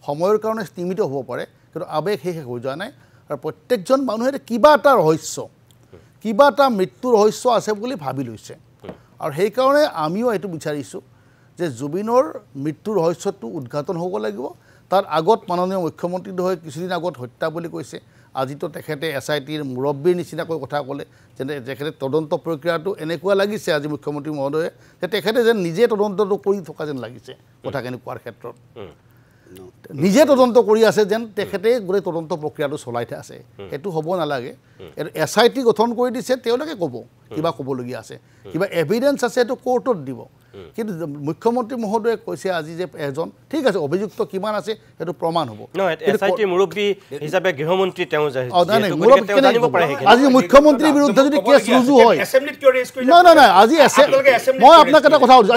সময়ৰ কাৰণে স্থিমিত হ'ব পাৰে কিন্তু আবেগ শেষ হৈ যোৱা নাই আৰু প্ৰত্যেকজন মানুহে কিবা এটা ৰহস্য কিবা এটা মৃত্যু ৰহস্য আছে বুলি ভাবি লৈছে আৰু সেই কাৰণে আমিও এইটো বিচাৰিছোঁ যে জুবিনৰ মৃত্যু ৰহস্যটো উদ্ঘাটন হ'ব লাগিব তাৰ আগত মাননীয় মুখ্যমন্ত্ৰী হৈ কিছুদিন আগত হত্যা বুলি কৈছে আজিতো তেখেতে SITৰ মুৰব্বীৰ নিচিনাকৈ কথা ক'লে যে তেখেতে তদন্ত প্ৰক্ৰিয়াটো এনেকুৱা লাগিছে আজি মুখ্যমন্ত্ৰী মহোদয়ে যে তেখেতে যেন নিজে তদন্তটো কৰি থকা যেন লাগিছে কথাখিনি কোৱাৰ ক্ষেত্ৰত নিজে তদন্ত কৰি আছে যেন তেখেতে গোটেই তদন্ত প্ৰক্ৰিয়াটো চলাই আছে এইটো হ'ব নালাগে SIT গঠন কৰি দিছে তেওঁলোকে ক'ব কিবা ক'বলগীয়া আছে কিবা এভিডেন্স আছে এইটো কোৰ্টত দিব কিন্তু মুখ্যমন্ত্ৰী মহোদয়ে কৈছে আজি যে এজন ঠিক আছে অভিযুক্ত কিমান আছে সেইটো প্ৰমাণ হ'ব SIT মুৰব্বী হিচাপে গৃহমন্ত্ৰী তেওঁ জানিব পাৰে আজি মুখ্যমন্ত্ৰীৰ বিৰুদ্ধে যদি কেছ ৰুজু হয় নাই আজি মই আপোনাক এটা কথা কৈছো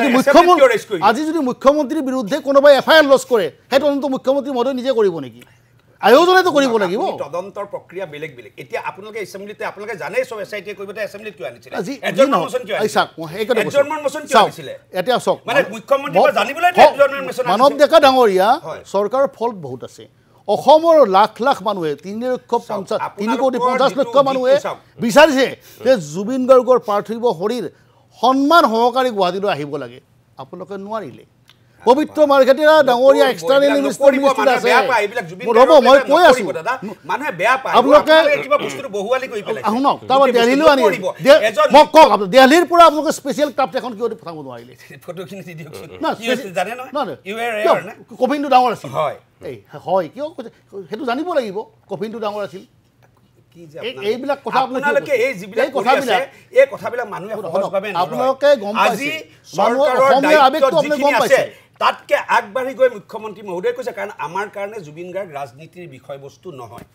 আজি যদি মুখ্যমন্ত্ৰীৰ বিৰুদ্ধে কোনোবাই FIR লজ কৰে সেইটো মুখ্যমন্ত্ৰী মহোদয় নিজে কৰিব নেকি আয়োজনেতো কৰিব লাগিব তদন্তৰ প্ৰক্ৰিয়া বেলেগ এতিয়া আপোনালোকে এছেম্বলিতে আপোনালোকে জানে সব SIT কৰিবতে এছেম্বলিত কিয় আনিছিল এডজৰ্নমেণ্ট মোচন কিয় এডজৰ্নমেণ্ট মোচন কিয় আনিছিল এতিয়া চক মানে মুখ্যমন্ত্ৰী জানিবলৈ এডজৰ্নমেণ্ট মোচন মানৱ ডেকা ডাঙৰীয়া চৰকাৰৰ ফল্ট বহুত আছে অসমৰ লাখ লাখ মানুহে 3 কোটি 50 লক্ষ মানুহে বিচাৰিছে যে জুবিন গাৰ্গৰ পাৰ্থিব শৰীৰ সন্মান সহকাৰে গুৱাহাটীলৈ আহিব লাগে আপোনালোকে নোৱাৰিলে পবিত্ৰ মাৰ্ঘেটিয়া ডাঙৰীয়া এক্সটাৰ্নেল মিনিষ্টাৰ আছে ৰ'ব মই কৈ আছো মানুহে বেয়া পায় আপোনালোকে কিবা বস্তুটো বহুৱালি কৰি পেলাইছে শুনক তাৰ দিল্লীলৈ আনি মোক কওক দিল্লীৰ পৰা আপোনালোকে স্পেচিয়েল ক্ৰাফ্ট এখন কিয় পঠাব নোৱাৰিলে ফটোখিনি দি দিয়কচোন জানে নহয় ইউ আৰ এয়াৰ না কফিনটো ডাঙৰ আছিল হয় হয় কিয় সেইটো জানিব লাগিব কফিনটো ডাঙৰ আছিল এইবিলাক কথা আপোনালোকে এই যিবিলাক কথাবিলাক এই কথাবিলাক মানুহে সহজভাৱে আপোনালোকে গম পাইছে চৰকাৰৰ দায়িত্ব যিখিনি আছে তাতকে আগবাঢ়ি গৈ মুখ্যমন্ত্ৰী মহোদয় কৈছে কাৰণ আমাৰ কাৰণে জুবিন গাৰ্গ ৰাজনীতিৰ বিষয়বস্তু নহয়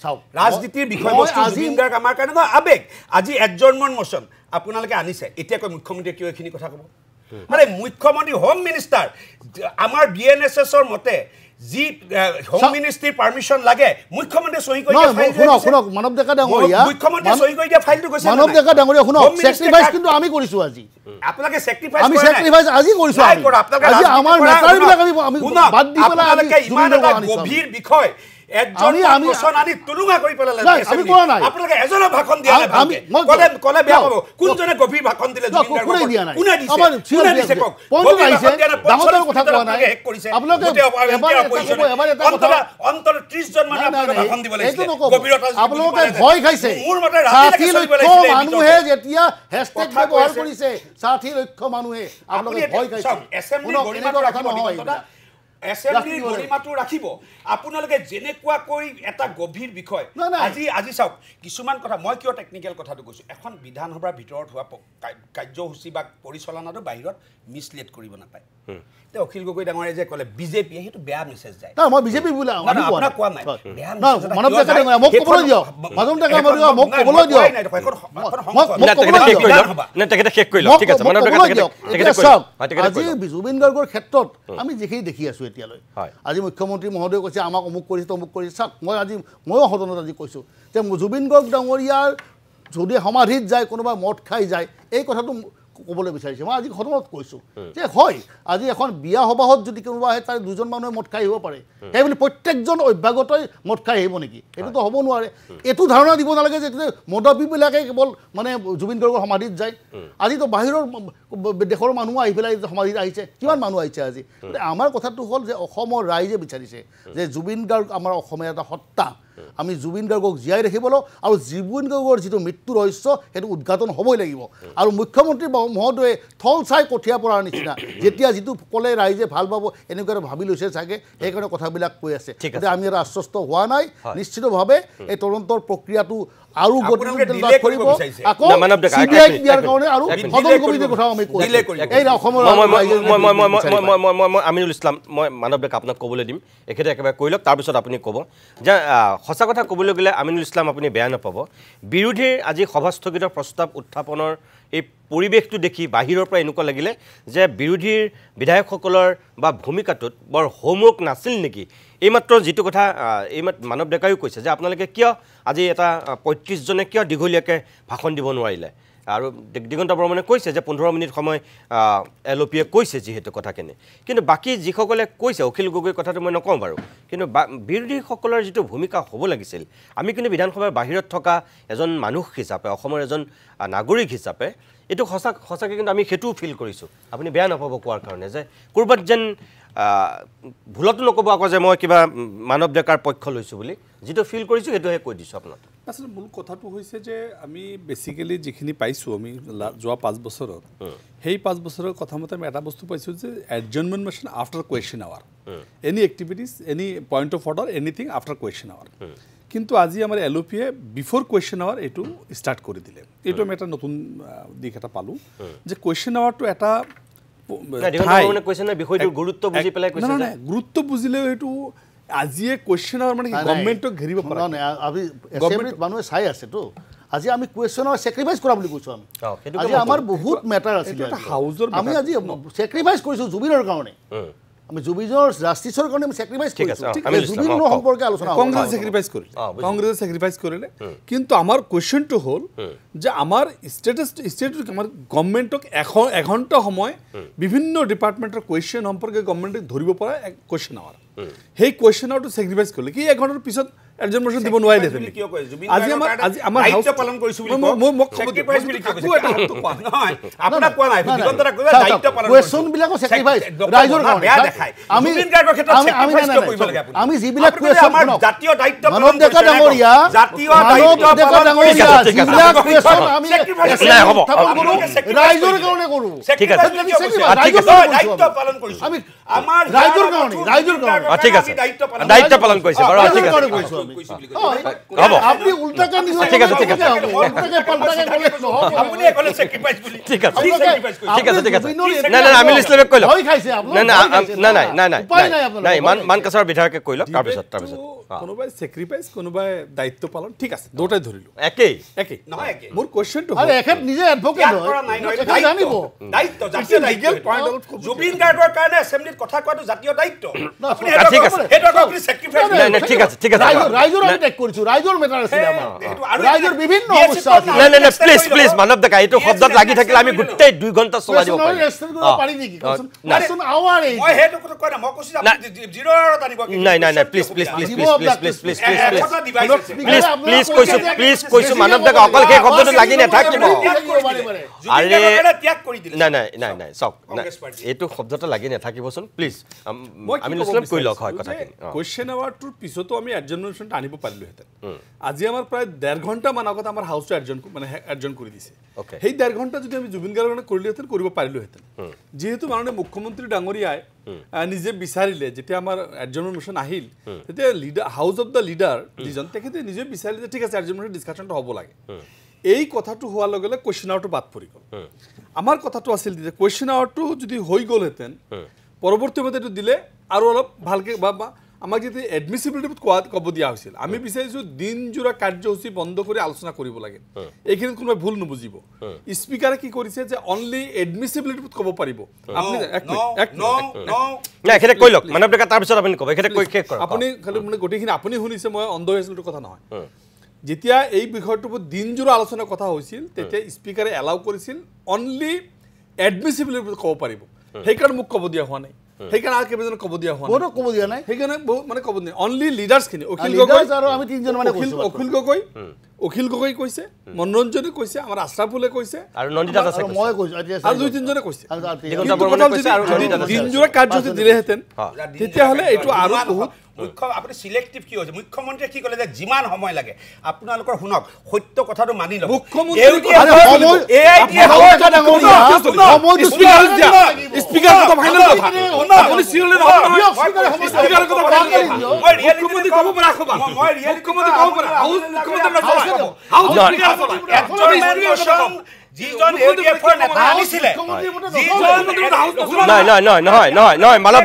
চাওক ৰাজনীতিৰ বিষয়বস্তু জুবিন গাৰ্গ আমাৰ কাৰণে নহয় আবেগ আজি এডজৰ্নমেণ্ট মোচন আপোনালোকে আনিছে এতিয়া কৈ মুখ্যমন্ত্ৰীয়ে কিয় এইখিনি কথা ক'ব মানে মুখ্যমন্ত্ৰী হোম মিনিষ্টাৰ আমাৰ BNSSৰ মতে যি হোম মিনিষ্ট্ৰীৰ পাৰমিশন লাগে মুখ্যমন্ত্ৰী সহি কৰি দিয়া ফাইল শুনক মানৱ ডেকা ডাঙৰীয়া মুখ্যমন্ত্ৰী সহি কৰি দিয়া ফাইলটো গৈছে মানৱ ডেকা ডাঙৰীয়া শুনক স্যাক্ৰিফাইস কিন্তু আমি কৰিছো আজি আপোনালোকে স্যাক্ৰিফাইস আমি স্যাক্ৰিফাইস আজি কৰিছো আজি আমাৰ নেতাৰবিলাক আমি বাদ দি পেলাই আপোনালোকে ইমান এটা গভীৰ বিষয় এডজৰ্নমেণ্ট মোচন আনি তুলুঙা কৰি পেলালে আমি কৰা নাই আপোনালোকে এজনে ভাষণ দিয়া নাই কলে বেয়া পাব কোনজনে গভীৰ ভাষণ দিলে জুবিন গাৰ্গ কোনে দিছে কোনে দিছে কক পইণ্ট আহিছে ডাঙৰ কথা কোৱা নাই আপোনালোকে এবাৰ এটা কথা অন্তৰ 30 জন মানুহ আপোনালোকে ভাষণ দিব লাগিছিল গভীৰতা আপোনালোকে ভয় খাইছে মোৰ মতে 60 লক্ষ মানুহে যেতিয়া হেশটেগ ব্যৱহাৰ কৰিছে 60 লক্ষ মানুহে আপোনালোকে ভয় খাইছে এছেম্বলি গৰিমাৰ কথা নহয় এছেম্বলিৰ গৰিমাটো ৰাখিব আপোনালোকে যেনেকুৱাকৈ এটা গভীৰ বিষয় আজি চাওক কিছুমান কথা মই কিয় টেকনিকেল কথাটো কৈছোঁ এখন বিধানসভাৰ ভিতৰত হোৱা কাৰ্যসূচী বা পৰিচালনাটো বাহিৰত মিছলিড কৰিব নাপায় এতিয়া অখিল গগৈ ডাঙৰীয়াই যে ক'লে বিজেপিয়ে সেইটো বেয়া মেছেজ যায় মই বিজেপি বোলা আপোনাক কোৱা নাই আজি জুবিন গাৰ্গৰ ক্ষেত্ৰত আমি যিখিনি দেখি আছো এতিয়ালৈ আজি মুখ্যমন্ত্ৰী মহোদয়ে কৈছে আমাক অমুক কৰিছে তমুক কৰিছে চাওক ময়ো সদনত আজি কৈছোঁ যে জুবিন গাৰ্গ ডাঙৰীয়াৰ যদি সমাধিত যায় কোনোবাই মদ খাই যায় এই কথাটো ক'বলৈ বিচাৰিছে মই আজি সদনত কৈছোঁ যে হয় আজি এখন বিয়া সবাহত যদি কোনোবা আহে তাৰ দুজন মানুহে মদ খাই আহিব পাৰে সেই বুলি প্ৰত্যেকজন অভ্যাগতই মদ খাই আহিব নেকি এইটোতো হ'ব নোৱাৰে এইটো ধাৰণা দিব নালাগে যে মদবীবিলাকে কেৱল মানে জুবিন গাৰ্গৰ সমাধিত যায় আজিতো বাহিৰৰ দেশৰ মানুহ আহি পেলাই সমাধিত আহিছে কিমান মানুহ আহিছে আজি আমাৰ কথাটো হ'ল যে অসমৰ ৰাইজে বিচাৰিছে যে জুবিন গাৰ্গ আমাৰ অসমীয়া এটা সত্তা আমি জুবিন গাৰ্গক জীয়াই ৰাখিবলৈ আৰু জুবিন গাৰ্গৰ যিটো মৃত্যু ৰহস্য সেইটো উদঘাটন হ'বই লাগিব আৰু মুখ্যমন্ত্ৰী মহোদয়ে থল চাই কঠীয়া পৰাৰ নিচিনা যেতিয়া যিটো ক'লে ৰাইজে ভাল পাব এনেকুৱা ভাবি লৈছে চাগে সেইকাৰণে কথাবিলাক কৈ আছে গতিকে আমি এটা আশ্বস্ত হোৱা নাই নিশ্চিতভাৱে এই তদন্তৰ প্ৰক্ৰিয়াটো আৰু আমিনুল ইছলাম মই মানৱ ডেকা আপোনাক ক'বলৈ দিম এখেতে একেবাৰে কৈ লওক তাৰপিছত আপুনি ক'ব যে সঁচা কথা ক'বলৈ গ'লে আমিনুল ইছলাম আপুনি বেয়া নাপাব বিৰোধীৰ আজি সভাস্থগিতৰ প্ৰস্তাৱ উত্থাপনৰ এই পৰিৱেশটো দেখি বাহিৰৰ পৰা এনেকুৱা লাগিলে যে বিৰোধীৰ বিধায়কসকলৰ বা ভূমিকাটোত বৰ হোমৱৰ্ক নাছিল নেকি এইমাত্ৰ যিটো কথা মানৱ ডেকায়ো কৈছে যে আপোনালোকে কিয় আজি এটা ৩৫ জনে কিয় দীঘলীয়াকৈ ভাষণ দিব নোৱাৰিলে আৰু দিগন্ত বৰ্মনে কৈছে যে ১৫ মিনিট সময় এলপিয়ে কৈছে যিহেতু কথাখিনি কিন্তু বাকী যিসকলে কৈছে অখিল গগৈৰ কথাটো মই নকওঁ বাৰু কিন্তু বিৰোধীসকলৰ যিটো ভূমিকা হ'ব লাগিছিল আমি কিন্তু বিধানসভাৰ বাহিৰত থকা এজন মানুহ হিচাপে অসমৰ এজন নাগৰিক হিচাপে এইটো সঁচাকৈ কিন্তু আমি সেইটোও ফিল কৰিছোঁ আপুনি বেয়া নাপাব কোৱাৰ কাৰণে যে ক'ৰবাত যেন ভুলতো নক'ব আকৌ যে মই কিবা মানৱ ডেকাৰ পক্ষ লৈছোঁ বুলি যিটো ফিল কৰিছোঁ সেইটোহে কৈ দিছোঁ আপোনাক আচলতে মূল কথাটো হৈছে যে আমি বেচিকেলি যিখিনি পাইছোঁ আমি যোৱা ৫ বছৰত সেই ৫ বছৰৰ কথা মতে আমি এটা বস্তু পাইছোঁ যে adjournment motion after question hour any activities any point of order anything after question hour কিন্তু আজি আমাৰ এলপিয়ে বিফৰ কুৱেশ্যন আৱাৰ এইটো ষ্টাৰ্ট কৰি দিলে এইটো আমি এটা নতুন দিশ এটা পালোঁ যে কুৱেশ্যন আৱাৰটো এটা গুৰুত্ব বুজিলেও এইটো আজিয়ে কুৱেশ্যন আৱাৰ মানে গভৰ্ণমেণ্টক ঘেৰিব পৰা মানুহে চাই আছেতো আজি আমি কুৱেশ্যনৰ ছেক্ৰিফাইচ কৰা বুলি কৈছোঁ আমি আজি আমাৰ বহুত মেটাৰ আছিলে আমি আজি ছেক্ৰিফাইচ কৰিছোঁ জুবিনৰ কাৰণে আমি জুবিনৰ জাষ্টিছৰ কাৰণে আমি ছেক্ৰিফাইচ কৰিছোঁ জুবিনৰ সম্পৰ্কে আলোচনা কংগ্ৰেছে ছেক্ৰিফাইচ কৰিলে কিন্তু আমাৰ কুৱেশ্যনটো হ'ল যে আমাৰ ষ্টেটাছ আমাৰ গভৰ্ণমেণ্টক এঘণ্টা সময় বিভিন্ন ডিপাৰ্টমেণ্টৰ কুৱেশ্যন সম্পৰ্কে গভৰ্ণমেণ্টক ধৰিব পৰা এক কুৱেশ্যন আৱাৰ সেই কুৱেশ্যন আৱাৰটো ছেক্ৰিফাইচ কৰিলে কি এঘণ্টাৰ পিছত এডজৰ্ণমেণ্ট দিব নোৱাৰিলে আজি আমাৰ দায়িত্ব পালন কৰিছোঁ আমি যিবিলাক ৰাইজৰ কাৰণে কৰোঁ দায়িত্ব পালন কৰিছে বাৰু ঠিক আছে আপনি উল্টাকে নিছে ঠিক আছে ঠিক আছে আপুনি একলে ছেক্ৰিফাইচ বুলি ঠিক আছে ঠিক আছে ঠিক আছে না না আমি ইসলামে কইলো হয় খাইছে আপনি না না না না না না মান কাছৰ বিধায়কে কইলো তাৰপিছত কোনোবাই ছেক্ৰিফাইচ কোনোবাই দায়িত্ব পালন ঠিক আছে দুটাই ধৰিলো একেই নহয় একেই মোৰ কোৱেশ্চনটো আৰে এখেত নিজে এডভোকেট হয় জানিব দায়িত্ব জাতীয় লিগেল পইণ্ট জুবিন গাৰ্গৰ কাৰণে এছেম্বলিত কথা কোৱাটো জাতীয় দায়িত্ব আপুনি ঠিক আছে সেইটো আপুনি ছেক্ৰিফাইচ না ঠিক আছে ঠিক আছে ৰাইজৰ আমি টেক কৰিছো ৰাইজৰ মেটাৰ আছে আমাৰ ৰাইজৰ বিভিন্ন সমস্যা আছে না না প্লিজ প্লিজ মানৱ ডেকা এইটো শব্দত লাগি থাকিলে আমি গোটেই 2 ঘণ্টা চলাই দিব পাৰি নেকি কোৱেশ্চন আৱাৰ এই মই হেতু কথা কই না মই কৈছো আপুনি 0 আৰত আনিব কি নাই নাই নাই please please please please please please কৈছো মানৱ ডেকা অকল সেই শব্দটো লাগি নাথাকিব আৰে নাই নাই নাই নাই চাওক এইটো শব্দটো লাগি নাথাকিবচোন প্লিজ আমি ইছলাম কৈ লওক হয় কথাখিনি কুৱেশ্যন আৱাৰটোৰ পিছতো আমি এডজৰ্ণমেণ্ট আনিব পাৰিলোহেঁতেন আজি আমাৰ প্ৰায় 1.5 ঘণ্টা মান আগত আমাৰ হাউচটো এডজৰ্ণ কৰি দিছে সেই 1.5 ঘণ্টা যদি আমি জুবিন গাৰ্গৰ কাৰণে কৰিলোহেঁতেন কৰিব পাৰিলোহেঁতেন যিহেতু মাননীয় মুখ্যমন্ত্ৰী ডাঙৰীয়াই নিজে বিচাৰিলে যেতিয়া আমাৰ এডজৰ্ণমেণ্ট মোশ্যন আহিল তেতিয়া leader house of the leader যিজন তেখেতে নিজে বিচাৰিলে যে ঠিক আছে এডজৰ্ণমেণ্ট ডিছকাশ্যনটো হ'ব লাগে এই কথাটো হোৱাৰ লগে লগে কুৱেশ্যন আৱাৰটো বাদ পৰি গ'ল আমাৰ কথাটো আছিল যে কুৱেশ্যন আৱাৰটো যদি হৈ গ'লহেঁতেন পৰৱৰ্তী সময়ত এইটো দিলে আৰু অলপ ভালকৈ বা আমাক যদি এডমিচিবিলিটিত ক'ব দিয়া হৈছিল আমি বিচাৰিছোঁ দিনজোৰা কাৰ্যসূচী বন্ধ কৰি আলোচনা কৰিব লাগে এইখিনিত কোনোবাই ভুল নুবুজিব স্পীকাৰে কি কৰিছে যে অনলি এডমিচিবিলিটিত ক'ব পাৰিব আপুনি খালি মানে গোটেইখিনি আপুনি শুনিছে মই অন্ধ হৈছিলোঁ কথা নহয় যেতিয়া এই বিষয়টোৰ ওপৰত দিনজোৰা আলোচনাৰ কথা হৈছিল তেতিয়া স্পীকাৰে এলাউ কৰিছিল অনলি এডমিচিবিলিটিত ক'ব পাৰিব সেইকাৰণে মোক ক'ব দিয়া হোৱা নাই সেইকাৰণে আৰু কেইবাজনক ক'ব দিয়া হোৱা নাই ক'ব দিয়া নাই সেইকাৰণে বহুত মানে ক'ব দিয়া অনলি লিডাৰ্ছখিনি অখিল গগৈ কৈছে মনোৰঞ্জনে কৈছে আমাৰ আশৰাফুলে কৈছে আৰু নন্দিতা দাসে মই কৈছোঁ আৰু দুই তিনিজনে কৈছে দিনজোৰা কাৰ্যসূচী দিলেহেঁতেন তেতিয়াহ'লে এইটো আৰু বহুত আপুনি চিলেক্টিভ কি হৈছে মুখ্যমন্ত্ৰীয়ে কি ক'লে যে যিমান সময় লাগে আপোনালোকৰ শুনক সত্য কথাটো মানি লওক যিজন এডিএফৰ নেতা আনিছিলে নহয় মানৱ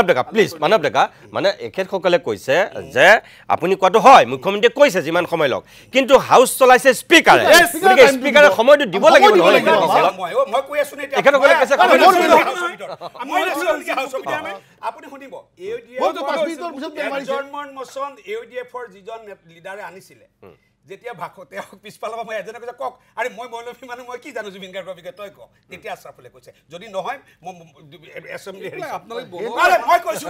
ডেকা প্লিজ মানৱ ডেকা মানে এখেতসকলে কৈছে যে আপুনি কোৱাটো হয় মুখ্যমন্ত্ৰীয়ে কৈছে যিমান সময় লওক কিন্তু হাউচ চলাইছে স্পীকাৰে গতিকে স্পীকাৰে সময়টো দিব লাগিব নহয় মই কৈ আছো এখেতসকলে কৈছে আপুনি শুনিব এডিএফৰ যিজন লিডাৰে আনিছিলে যেতিয়া তেওঁক পিছফালৰ মই এজনে কৈছে কওক আৰে মই মৌলভী মানুহ মই কি জানো জুবিন গাৰ্গৰ বিষয়ে তই কওক তেতিয়া আশৰাফুলে কৈছে যদি নহয় এছেম্বলি মই কৈছোঁ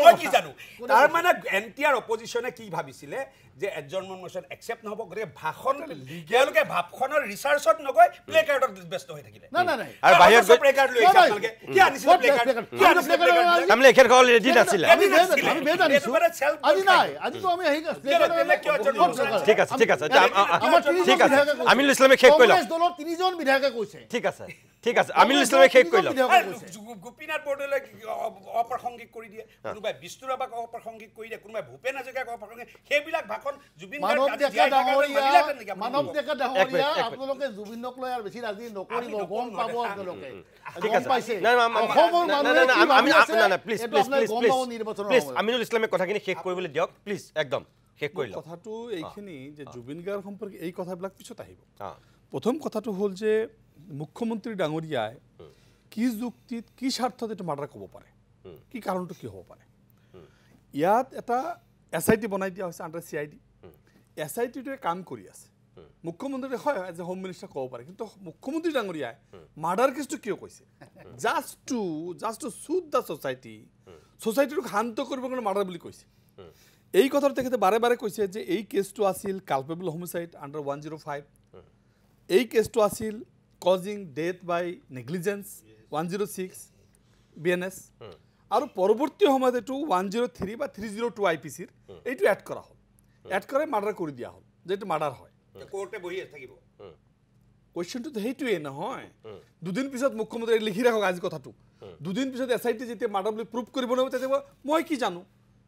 মই কি জানো তাৰ মানে এনটিআৰ অপজিশ্যনে কি ভাবিছিলে যে এডজৰ্ণমেণ্ট মোশ্যন একচেপ্ট নহ'ব গতিকে ভাষণ তেওঁলোকে ভাষণৰ ৰিচাৰ্চত নগৈ প্লে কাৰ্ডত ব্যস্ত হৈ থাকিলে আৰু বাহিৰত প্লে কাৰ্ড লৈ আহিছে আপোনালোকে কি আনিছিলে প্লে কাৰ্ড তাৰমানে এখেতসকল ৰেডি নাছিলে ঠিক আছে ঠিক আছে আমিনুল ইছলামে শেষ কৰি লওক তিনিজন বিধায়কে কৈছে ঠিক আছে আমিনুল ইছলামে শেষ কৰি লওক গোপীনাথ বৰদলৈ অপ্ৰাসংগিক কৰি দিয়ে কোনোবাই বিষ্ণু ৰাভাক অপ্ৰাসংগিক কৰি দিয়ে কোনোবাই ভূপেন হাজৰিকাক অপ্ৰাসংগিক সেইবিলাক ভাষণ জুবিন মানৱ ডেকা ডাঙৰীয়া আপোনালোকে জুবিনক লৈ আৰু বেছি ৰাজি নকৰিব গম পাব আপোনালোকে ঠিক আছে আমিনুল ইছলামে কথাখিনি শেষ কৰিবলৈ দিয়ক প্লিজ একদম শেষ কৰি লওক কথাটো এইখিনি যে জুবিন গাৰ্গ সম্পৰ্কে এই কথাবিলাক পিছত আহিব প্ৰথম কথাটো হ'ল যে মুখ্যমন্ত্ৰী ডাঙৰীয়াই কি যুক্তিত কি স্বাৰ্থত এইটো মাৰ্ডাৰ ক'ব পাৰে কি কাৰণটো কি হ'ব পাৰে ইয়াত এটা SIT বনাই দিয়া হৈছে আণ্ডাৰ CID SITটোৱে কাম কৰি আছে মুখ্যমন্ত্ৰীয়ে হয় এজ এ হোম মিনিষ্টাৰ ক'ব পাৰে কিন্তু মুখ্যমন্ত্ৰী ডাঙৰীয়াই মাৰ্ডাৰ কেছটো কিয় কৈছে জাষ্ট টু চুট দ্য ছ'চাইটিটোক শান্ত কৰিবৰ কাৰণে মাৰ্ডাৰ বুলি কৈছে এই কথাটো তেখেতে বাৰে বাৰে কৈছে যে এই কেছটো আছিল কালপেবল হোমিচাইড আণ্ডাৰ 105 এই কেছটো আছিল কজিং ডেথ বাই নেগলিজেঞ্চ 106 BNS আৰু পৰৱৰ্তী সময়ত এইটো 103 বা 302 IPCৰ এইটো এড কৰা হ'ল এড কৰি মাৰ্ডাৰ কৰি দিয়া হ'ল যে এইটো মাৰ্ডাৰ হয় কোৰ্টে বহি থাকিব কুৱেশ্যনটো সেইটোৱে নহয় দুদিন পিছত মুখ্যমন্ত্ৰীয়ে লিখি ৰাখক আজি কথাটো দুদিন পিছত SIT যেতিয়া মাৰ্ডাৰ বুলি প্ৰুভ কৰিব নোৱাৰিব তেতিয়া মই কি জানো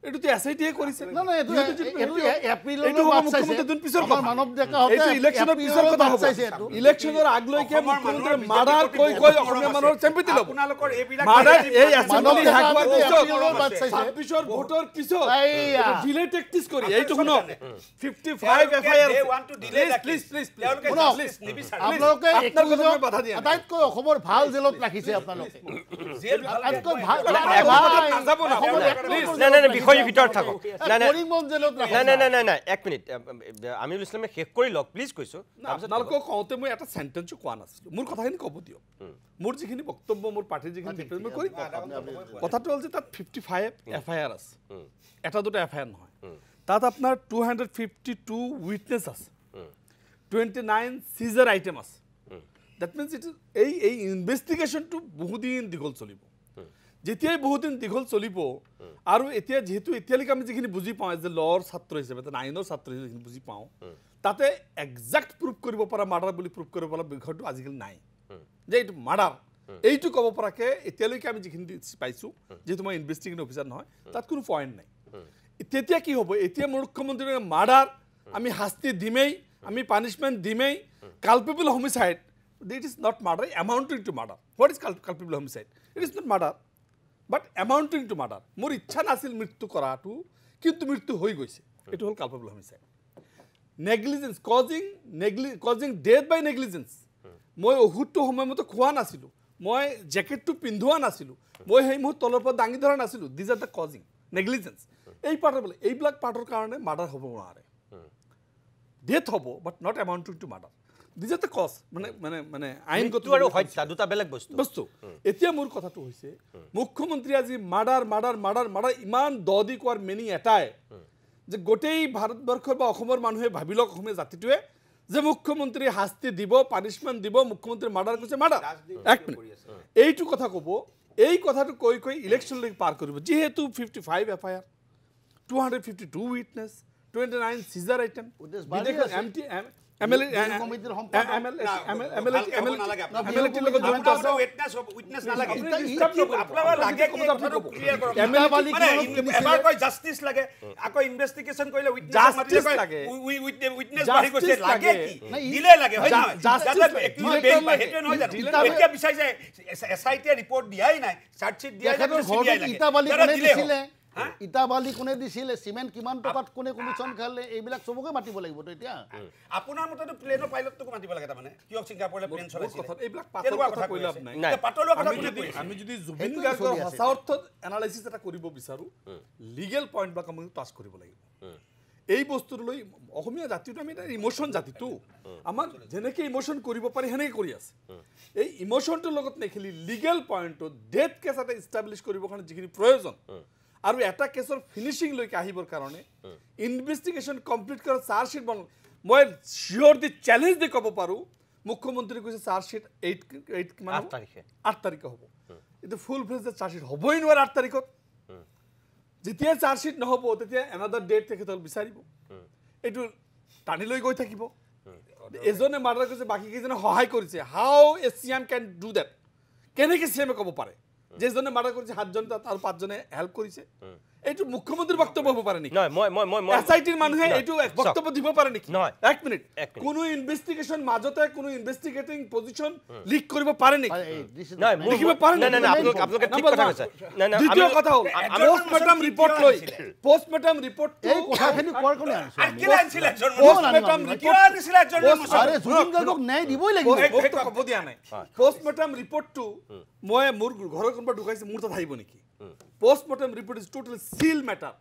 এইটো SITয়ে কৰিছে ইলেকশ্যনৰ আগলৈকে মাৰ্ডাৰ কৈ অসমীয়া মানুহৰ চেম্পিটি ল'ব ছাব্বিছৰ ভোটৰ পিছত ডিলে টেকটিক্স কৰি এইটো শুনক 55 FIR আটাইতকৈ অসমৰ ভাল জেলত ৰাখিছে আপোনালোকে ভিতৰত থাকক এক মিনিট আমিনুল ইছলামে শেষ কৰি লওক প্লিজ কৈছোঁ আপোনালোকক কওঁতে মই এটা চেণ্টেঞ্চো কোৱা নাছিলোঁ মোৰ কথাখিনি ক'ব দিয়ক মোৰ যিখিনি বক্তব্য মোৰ পাৰ্টিৰ যিখিনি ৰিপ্ৰেজেণ্ট কৰি কথাটো হ'ল যে তাত 55 FIR আছে এটা দুটা FIR নহয় তাত আপোনাৰ 252 উইটনেছ আছে 29 সিজাৰ আইটেম আছে দ্যাট মিনছ ইট এই ইনভেষ্টিগেশ্যনটো বহুদিন দীঘল চলিব যেতিয়াই বহুদিন দীঘল চলিব আৰু এতিয়া যেহেতু এতিয়ালৈকে আমি যিখিনি বুজি পাওঁ যে লৰ ছাত্ৰ হিচাপে নাইনৰ ছাত্ৰ হিচাপে যিখিনি বুজি পাওঁ তাতে একজাক্ট প্ৰুভ কৰিব পৰা মাৰ্ডাৰ বুলি প্ৰুভ কৰিব পৰা বিষয়টো আজিকালি নাই যে এইটো মাৰ্ডাৰ এইটো ক'ব পৰাকে এতিয়ালৈকে আমি যিখিনি পাইছোঁ যিহেতু মই ইনভেষ্টিগেটিং অফিচাৰ নহয় তাত কোনো পইণ্ট নাই তেতিয়া কি হ'ব এতিয়া মুখ্যমন্ত্ৰীৰ মাৰ্ডাৰ আমি শাস্তি দিমেই আমি পানিছমেণ্ট দিমেই culpable homicide it is not murder amounting to murder what is culpable homicide it is not murder but amounting to murder মোৰ ইচ্ছা নাছিল মৃত্যু কৰাটো কিন্তু মৃত্যু হৈ গৈছে এইটো হ'ল culpable homicide negligence causing death বাই নেগলিজেঞ্চ মই ঔষধটো সময়মতে খোৱা নাছিলোঁ মই জেকেটটো পিন্ধোৱা নাছিলোঁ মই সেই মুহূৰ্ত তলৰ পৰা দাঙি ধৰা নাছিলোঁ these are the causing negligence এই পাৰ্টৰ বোলে এইবিলাক পাৰ্টৰ কাৰণে মাৰ্ডাৰ হ'ব নোৱাৰে ডেথ হ'ব but not amounting to murder these are the cause মানে আইনগত আৰু হত্যা দুটা বেলেগ বস্তু এতিয়া মোৰ কথাটো হৈছে মুখ্যমন্ত্ৰী আজি মাৰ্ডাৰ ইমান দ দি কোৱাৰ মেনিং এটাই যে গোটেই ভাৰতবৰ্ষৰ বা অসমৰ মানুহে ভাবি লওক অসমীয়া জাতিটোৱে যে মুখ্যমন্ত্ৰী শাস্তি দিব পানিছমেণ্ট দিব মুখ্যমন্ত্ৰী মাৰ্ডাৰ কৰিছে মাৰ্ডাৰ এক মিনিট এইটো কথা ক'ব এই কথাটো কৈ ইলেকশ্যনলৈকে পাৰ কৰিব যিহেতু 55 FIR 252 উইটনেছ 29 সিজাৰ আইটেম ইটাবালি কোনে দিছিলে সিমেন্ট কিমান টকাত কোনে কমিশন খালে এইবিলাক সবকে মাতিব লাগিব তো এতিয়া আপোনাৰ মতেতো প্লেনৰ পাইলটটোকো মাতিব লাগে তাৰমানে কিয় সিংগাপুৰলে প্লেন চলাইছিল এইবিলাক পাতলৰ কথা কইলা নাই পাতলৰ কথা কোনে আমি যদি জুবিন গাৰ্গৰ সঁচা অৰ্থত এনালাইসিস এটা কৰিব বিচাৰো লিগেল পইণ্ট বা আমি টাচ কৰিব লাগিব এই বস্তুলৈ অসমীয়া জাতিটো আমি এটা ইমোশন জাতিটো আমাক যেনেকৈ ইমোশন কৰিব পাৰি হেনেকৈ কৰি আছে এই ইমোশনটোৰ লগত নেখেলি লিগেল পইণ্টটো ডেথ কেছ এটা ইষ্টাব্লিছ কৰিবৰ কাৰণে যিখিনি প্ৰয়োজন আৰু এটা কেছৰ ফিনিশিংলৈকে আহিবৰ কাৰণে ইনভেষ্টিগেশ্যন কমপ্লিট কৰা চাৰ্জশ্বিট মই চিয়ৰ দি চেলেঞ্জ দি ক'ব পাৰোঁ মুখ্যমন্ত্ৰী কৈছে চাৰ্জশ্বিট 8 তাৰিখে হ'ব এইটো ফুল ফ্লেজ চাৰ্জশ্বিট হ'বই নোৱাৰে 8 তাৰিখত যেতিয়া চাৰ্জশ্বিট নহ'ব তেতিয়া এনাডাৰ ডেট তেখেতসকল বিচাৰিব এইটো টানি লৈ গৈ থাকিব এজনে মাৰ্ডাৰ কৰিছে বাকী কেইজনে সহায় কৰিছে how a CM can do that কেনেকৈ চিএমে ক'ব পাৰে যেজনে মাৰ্ডাৰ কৰিছে 7 জন আৰু 5 জনে হেল্প কৰিছে এইটো মুখ্যমন্ত্ৰীৰ বক্তব্য হ'ব পাৰে নেকি নহয় মই এসআইটিৰ মানুহে এইটো বক্তব্য দিব পাৰে নেকি নহয় এক মিনিট কোনো ইনভেষ্টিগেশ্যন মাজতে কোনো ইনভেষ্টিগেটিং পজিশন লিক কৰিব পাৰে নেকি নহয় লিখিব পাৰে না আপোনালোকে ঠিক কথা কৈছে না দ্বিতীয় কথা হ'ল পোষ্টমৰ্টম ৰিপৰ্ট লৈ পোষ্টমৰ্টম ৰিপৰ্ট এই কথাখিনি কোৱাৰ কোনে আনিছে আৰ কি আনছিল একজন পোষ্টমৰ্টম কিয় আনিছিল একজন আৰে জুবিন গাৰ্গক ন্যায় দিবই লাগিব ক'ব দিয়া নাই পোষ্টমৰ্টম ৰিপৰ্টটো মই মোৰ ঘৰৰ কোনোবা ঢুকাইছে মোৰ তাত আহিব নেকি postmortem report is totally seal matter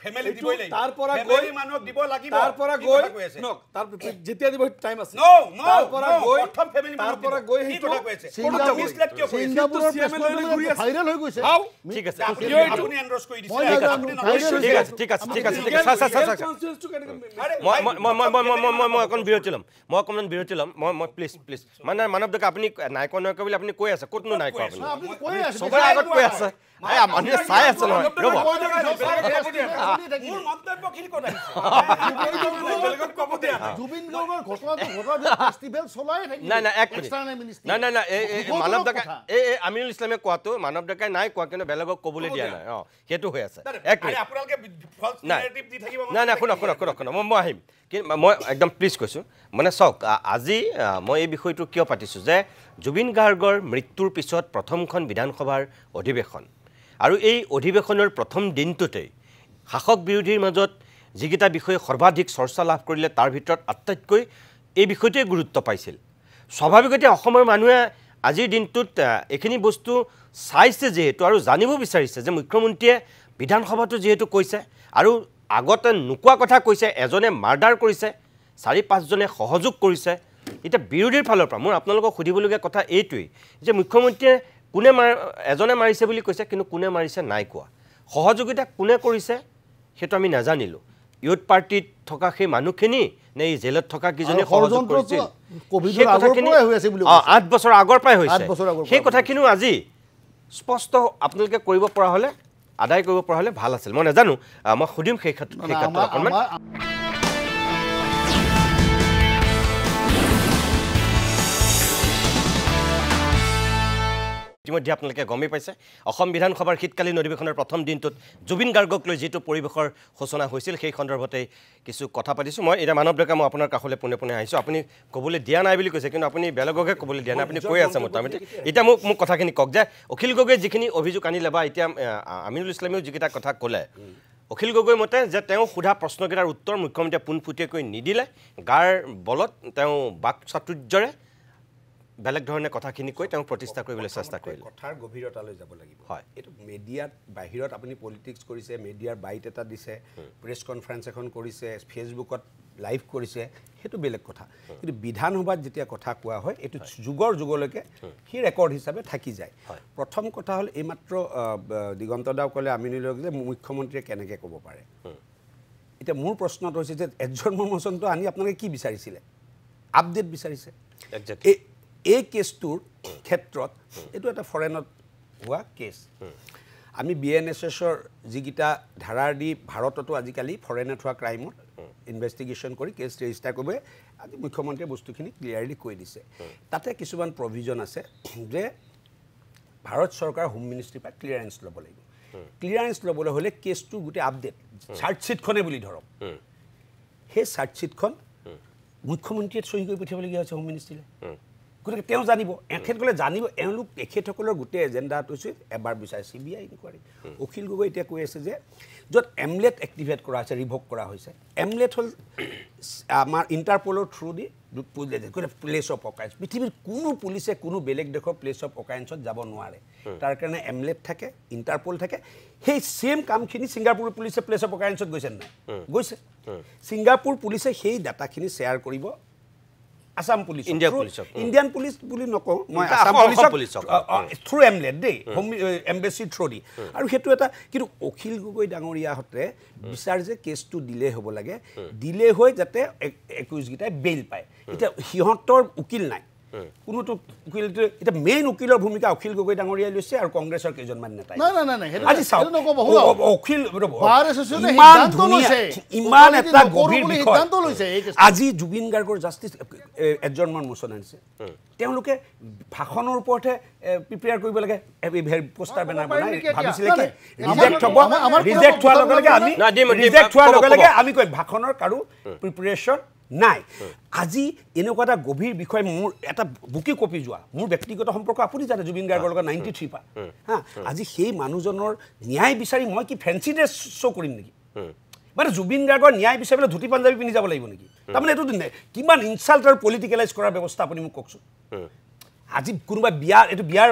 family দিবই লাগিব তাৰ পৰা গৈ ফ্যামিলি মানুহক দিব লাগিব তাৰ পৰা গৈ নক তাৰ যেতিয়া দিব টাইম আছে নো তাৰ পৰা গৈ প্ৰথম ফ্যামিলি তাৰ মানুহক পৰা গৈ কি সেইটো কথা কৈছে সিংগাপুৰৰ প্ৰেছ ভাইৰেল হৈ গৈছে ঠিক আছে আপুনি এন্ডোৰ্স কৰি দিছে ঠিক আছে মই অকণ বিৰতি ল'ম মই প্লিজ মানে মানৱ ডেকা আপুনি নাই কোৱা নহয় বুলি আপুনি কৈ আছে ক'তনো নাই কোৱা আপুনি সবৰে আগত কৈ আছে মানুহে চাই আছে নহয় ৰ'ব মোৰ মন্তব্যখিনি কথা জুবিন গাৰ্গৰ ঘটনাটো ফেষ্টিভেল চলাই থাকে নাই এক মিনিট নাই এই মানৱ ডেকা এই আমিনুল ইছলামে কোৱাটো মানৱ ডেকাই নাই কোৱা কিন্তু বেলেগক ক'বলৈ দিয়া নাই সেইটো হৈ আছে এক মিনিট আপোনালোকে ফলছ নেৰেটিভ দি থাকিব নাই শুনক মই আহিম কিন্তু মই একদম প্লিজ কৈছোঁ মানে চাওক আজি মই এই বিষয়টো কিয় পাতিছোঁ যে জুবিন গাৰ্গৰ মৃত্যুৰ পিছত প্ৰথমখন বিধানসভাৰ অধিৱেশন আৰু এই অধিৱেশনৰ প্ৰথম দিনটোতেই শাসক বিৰোধীৰ মাজত যিকেইটা বিষয়ে সৰ্বাধিক চৰ্চা লাভ কৰিলে তাৰ ভিতৰত আটাইতকৈ এই বিষয়টোৱে গুৰুত্ব পাইছিল স্বাভাৱিকতে অসমৰ মানুহে আজিৰ দিনটোত এইখিনি বস্তু চাইছে যিহেতু আৰু জানিব বিচাৰিছে যে মুখ্যমন্ত্ৰীয়ে বিধানসভাটো যিহেতু কৈছে আৰু আগতে নোকোৱা কথা কৈছে এজনে মাৰ্ডাৰ কৰিছে 4-5 জনে সহযোগ কৰিছে এতিয়া বিৰোধীৰ ফালৰ পৰা মোৰ আপোনালোকক সুধিবলগীয়া কথা এইটোৱেই যে মুখ্যমন্ত্ৰীয়ে কোনে এজনে মাৰিছে বুলি কৈছে কিন্তু কোনে মাৰিছে নাই কোৱা সহযোগিতা কোনে কৰিছে সেইটো আমি নাজানিলোঁ ইউথ পাৰ্টিত থকা সেই মানুহখিনি নে এই জেলত থকা কিজনে সহযোগ কৰিছিল কোভিডৰ আগৰ পৰাই হৈ আছে বুলি 8 বছৰ আগৰ পৰাই হৈছে সেই কথাখিনিও আজি স্পষ্ট আপোনালোকে কৰিব পৰা হ'লে আদায় কৰিব পৰা হ'লে ভাল আছিল মই নাজানো মই সুধিম সেই ক্ষেত্ৰত অকণমান ইতিমধ্যে আপোনালোকে গমেই পাইছে অসম বিধানসভাৰ শীতকালীন অধিৱেশনৰ প্ৰথম দিনটোত জুবিন গাৰ্গক লৈ যিটো পৰিৱেশৰ সূচনা হৈছিল সেই সন্দৰ্ভতে কিছু কথা পাতিছোঁ মই এতিয়া মানৱ ডেকা মই আপোনাৰ কাষলৈ পোনে পোনে আহিছোঁ আপুনি ক'বলৈ দিয়া নাই বুলি কৈছে কিন্তু আপুনি বেলেগকে ক'বলৈ দিয়া নাই আপুনি কৈ আছে মোটামুটি এতিয়া মোক কথাখিনি কওক যে অখিল গগৈ যিখিনি অভিযোগ আনিলে বা এতিয়া আমিনুল ইছলামেও যিকেইটা কথা ক'লে অখিল গগৈ মতে যে তেওঁ সোধা প্ৰশ্নকেইটাৰ উত্তৰ মুখ্যমন্ত্ৰীয়ে পোনপটীয়াকৈ নিদিলে গাৰ বলত তেওঁ বাক চাতুৰ্যৰে বেলেগ ধৰণে কথাখিনি কৈ তেওঁ প্ৰতিষ্ঠা কৰিবলৈ চেষ্টা কৰিলে কথাৰ গভীৰতালৈ যাব লাগিব হয় এইটো মিডিয়াত বাহিৰত আপুনি পলিটিক্স কৰিছে মিডিয়াৰ বাইট এটা দিছে প্ৰেছ কনফাৰেন্স এখন কৰিছে ফেচবুকত লাইভ কৰিছে সেইটো বেলেগ কথা কিন্তু বিধানসভাত যেতিয়া কথা কোৱা হয় এইটো যুগৰ যুগলৈকে সি ৰেকৰ্ড হিচাপে থাকি যায় প্ৰথম কথা হ'ল এইমাত্ৰ দিগন্ত দাও ক'লে আমিনুলক যে মুখ্যমন্ত্ৰীয়ে কেনেকৈ ক'ব পাৰে এতিয়া মোৰ প্ৰশ্নটো হৈছে যে এজন মোচনটো আনি আপোনালোকে কি বিচাৰিছিলে আপডেট বিচাৰিছে এই কেছটোৰ ক্ষেত্ৰত এইটো এটা ফৰেনত হোৱা কেছ আমি BNSSৰ যিকেইটা ধাৰাৰ দি ভাৰততো আজিকালি ফৰেনত হোৱা ক্ৰাইমত ইনভেষ্টিগেশ্যন কৰি কেছ ৰেজিষ্টাৰ কৰিব আজি মুখ্যমন্ত্ৰীয়ে বস্তুখিনি ক্লিয়াৰলি কৈ দিছে তাতে কিছুমান প্ৰভিজন আছে যে ভাৰত চৰকাৰ হোম মিনিষ্ট্ৰীৰ পৰা ক্লিয়াৰেঞ্চ ল'ব লাগিব ক্লিয়াৰেঞ্চ ল'বলৈ হ'লে কেছটো গোটেই আপডেট চাৰ্জশ্বিটখনে বুলি ধৰক সেই চাৰ্জশ্বিটখন মুখ্যমন্ত্ৰীয়ে চহী কৰি পঠিয়াবলগীয়া হৈছে হোম মিনিষ্ট্ৰীলৈ গতিকে তেওঁ জানিব এখেতসকলে জানিব এওঁলোক এখেতসকলৰ গোটেই এজেণ্ডাটো হৈছে এবাৰ বিচাৰে CBI ইনকুৱাৰী অখিল গগৈ এতিয়া কৈ আছে যে য'ত এমলেট এক্টিভেট কৰা হৈছে ৰিভক কৰা হৈছে এমলেট হ'ল আমাৰ ইণ্টাৰপলৰ through the place of occurrence পৃথিৱীৰ কোনো পুলিচে কোনো বেলেগ দেশৰ প্লেচ অফ অকাৰেঞ্চত যাব নোৱাৰে তাৰ কাৰণে এমলেট থাকে ইণ্টাৰপল থাকে সেই সেম কামখিনি ছিংগাপুৰ পুলিচে প্লেচ অফ অকাৰেঞ্চত গৈছে নাই গৈছে ছিংগাপুৰ পুলিচে সেই ডাটাখিনি শ্বেয়াৰ কৰিব আসাম পুলিচ ইণ্ডিয়ান পুলিচ বুলি নকওঁ মই আসাম পুলিচক থ্ৰু এমলেট দেই হোম এম্বেচি থ্ৰু দি আৰু সেইটো এটা কিন্তু অখিল গগৈ ডাঙৰীয়াহঁতে বিচাৰ যে কেছটো ডিলে হ'ব লাগে ডিলে হৈ যাতে 21 গিটাই বেইল পায় এতিয়া সিহঁতৰ উকিল নাই কোনোটো উকিল এটা মেইন উকিলৰ ভূমিকা অখিল গগৈ ডাঙৰীয়াই লৈছে আৰু কংগ্ৰেছৰ কেইজনমান নেতাই নাই আজি চাওক অখিল ইমান এটা গভীৰ সিদ্ধান্ত লৈছে আজি জুবিন গাৰ্গৰ জাষ্টিছ এডজৰ্ণমেণ্ট মোচন আনিছে তেওঁলোকে ভাষণৰ ওপৰতে প্ৰিপেয়াৰ কৰিব লাগে পোষ্টাৰ বেনাৰ বনাই ভাবিছিলে কি ৰিজেক্ট হোৱাৰ লগে লগে আমি কয় ভাষণৰ কাৰো প্ৰিপেৰেশ্যন নাই আজি এনেকুৱা এটা গভীৰ বিষয় মোৰ এটা বুকি কপি যোৱা মোৰ ব্যক্তিগত সম্পৰ্ক আপুনি জানে জুবিন গাৰ্গৰ লগত 93 পা হা আজি সেই মানুহজনৰ ন্যায় বিচাৰি মই কি ফেন্সি ড্ৰেছ শ্ব' কৰিম নেকি মানে জুবিন গাৰ্গৰ ন্যায় বিচাৰিবলৈ ধুতি পাঞ্জাবী পিন্ধি যাব লাগিব নেকি তাৰমানে এইটো কিমান ইনচাল্ট আৰু পলিটিকেলাইজ কৰাৰ ব্যৱস্থা আপুনি মোক কওকচোন আজি কোনোবা